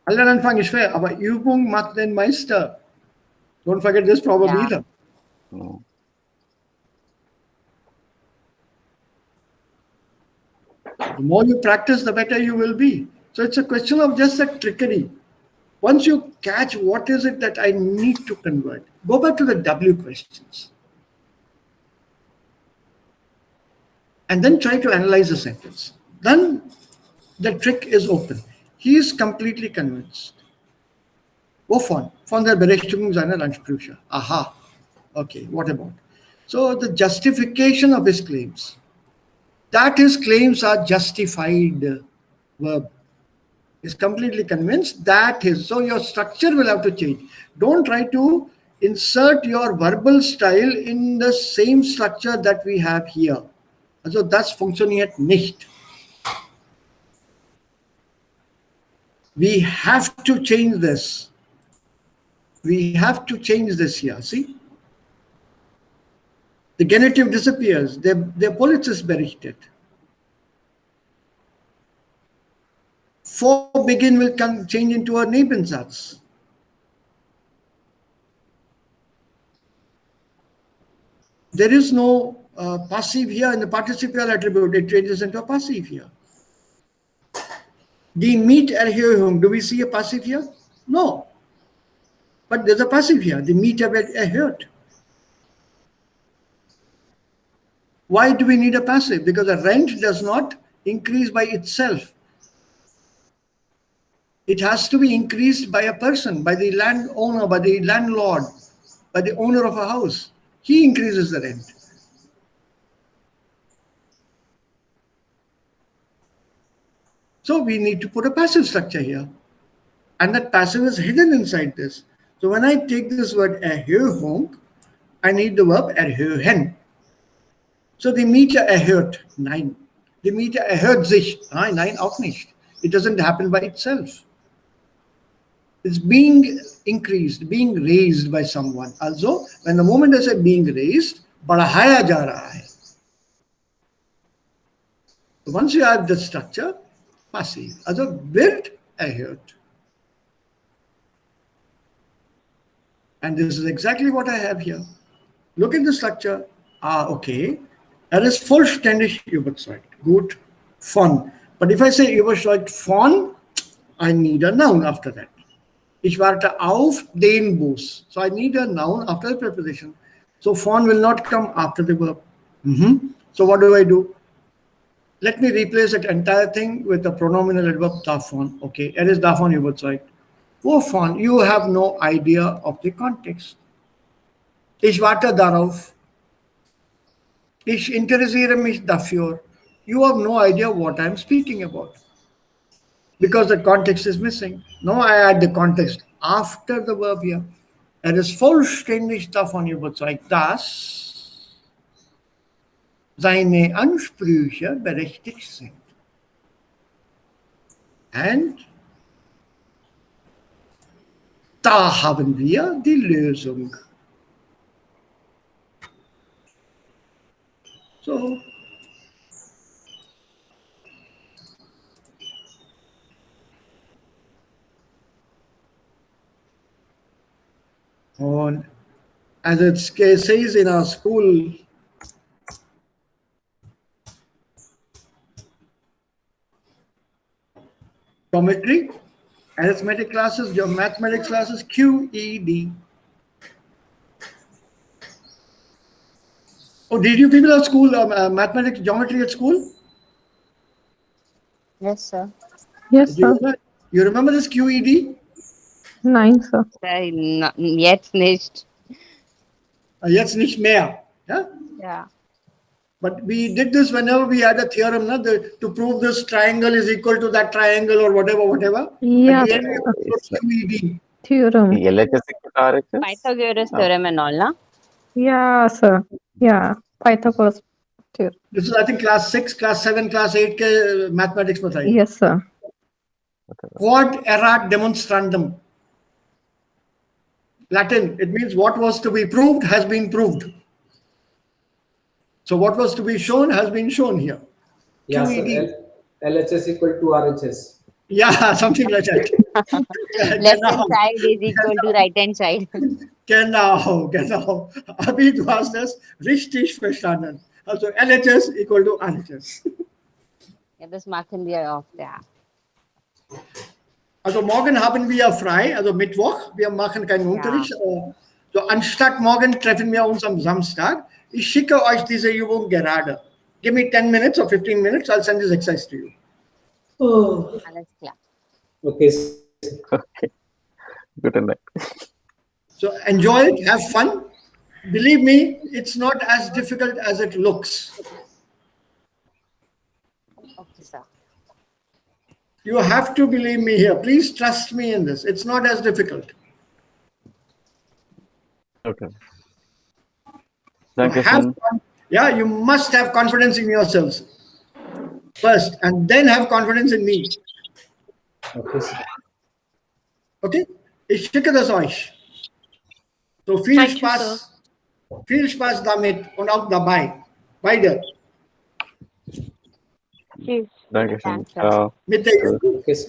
aller Anfang ist schwer, aber Übung macht den Meister. Don't forget this proverb Ja. either. Mm. The more you practice, the better you will be. So it's a question of just that trickery. Once you catch what is it that I need to convert, go back to the W questions. And then try to analyze the sentence. Then the trick is open. He is completely convinced. Wovon? Von der Berechtigung seiner Ansprüche. Aha. Okay, what about? So the justification of his claims. That his claims are justified. Verb. Is completely convinced that his. So your structure will have to change. Don't try to insert your verbal style in the same structure that we have here. Also das funktioniert nicht. We have to change this. We have to change this here. See? The genitive disappears. Der Polizist berichtet. Vor Beginn will change into a Nebensatz. There is no passive here in the participial attribute. It changes into a passive here. Die Mieterhöhung. Do we see a passive here? No. But there's a passive here. Die Miete wird erhöht. Why do we need a passive? Because the rent does not increase by itself. It has to be increased by a person, by the landowner, by the landlord, by the owner of a house. He increases the rent. So we need to put a passive structure here. and that passive is hidden inside this. So when I take this word erhöhung, I need the verb erhöhen. So die Miete erhöht. Nein. Die Miete erhöht sich. Nein, nein, auch nicht. It doesn't happen by itself. It's being increased, being raised by someone. Also, when the moment I say being raised, बढ़ाया जा रहा है. So once you have the structure, passive. Also, wird erhöht. And this is exactly what I have here. Look at the structure. Ah, okay. Er ist vollständig überzeugt. Gut. Von. But if I say überzeugt von, I need a noun after that. Ich warte auf den Bus. So I need a noun after the preposition. So von will not come after the verb. So what do I do? Let me replace that entire thing with the pronominal adverb davon. Okay, er ist davon überzeugt. Wovon? You have no idea of the context. Ich warte darauf. Ich interessiere mich dafür. You have no idea what I'm speaking about. Because the context is missing. Now I add the context after the verb here. Er ist vollständig davon überzeugt, dass seine Ansprüche berechtigt sind. And da haben wir die Lösung. So, and as it says in our school, geometry, arithmetic classes, your mathematics classes, QED. Oh, did you people at school mathematics, geometry at school? Yes, sir. Yes, sir. You remember this QED? Nein, sir. Jetzt nicht. Jetzt nicht mehr. Yeah? Yeah. But we did this whenever we had a theorem, to prove this triangle is equal to that triangle or whatever. Yeah. At the end, we have QED. Theorem. LHS equal to RHS? Pythagoras theorem and all, na? Yeah, sir. Yeah. Pythagoras theorem. This is, I think, class 6, class 7, class 8 ke mathematics mein tha. Yes, sir. Quod erat demonstrandum. Latin, it means what was to be proved has been proved. So what was to be shown has been shown here. Yeah, QED. sir. LHS equal to RHS. Yeah, something like that. Left hand side is equal to right hand side. Genau. Abhi, du hast das richtig verstanden. Also LHS equal to RHS. Ja, das machen wir oft, ja. Also morgen haben wir frei, also Mittwoch. Wir machen keinen Unterricht. So anstatt morgen treffen wir uns am Samstag. Ich schicke euch diese Übung gerade. Give me 10 minutes or 15 minutes, I'll send this exercise to you. Oh. Alles klar. Okay. Okay. Good night. So enjoy it, have fun. Believe me, it's not as difficult as it looks. Okay, sir. You have to believe me here. Please trust me in this. It's not as difficult. Okay. Thank you, Have son. Yeah, you must have confidence in yourselves first, and then have confidence in me. Okay, sir. Okay? Ich schicke das euch. So viel Spaß damit und auch dabei. Beide. Yes. Thank you, son. Thanks, sir. Mit der Okay, sir.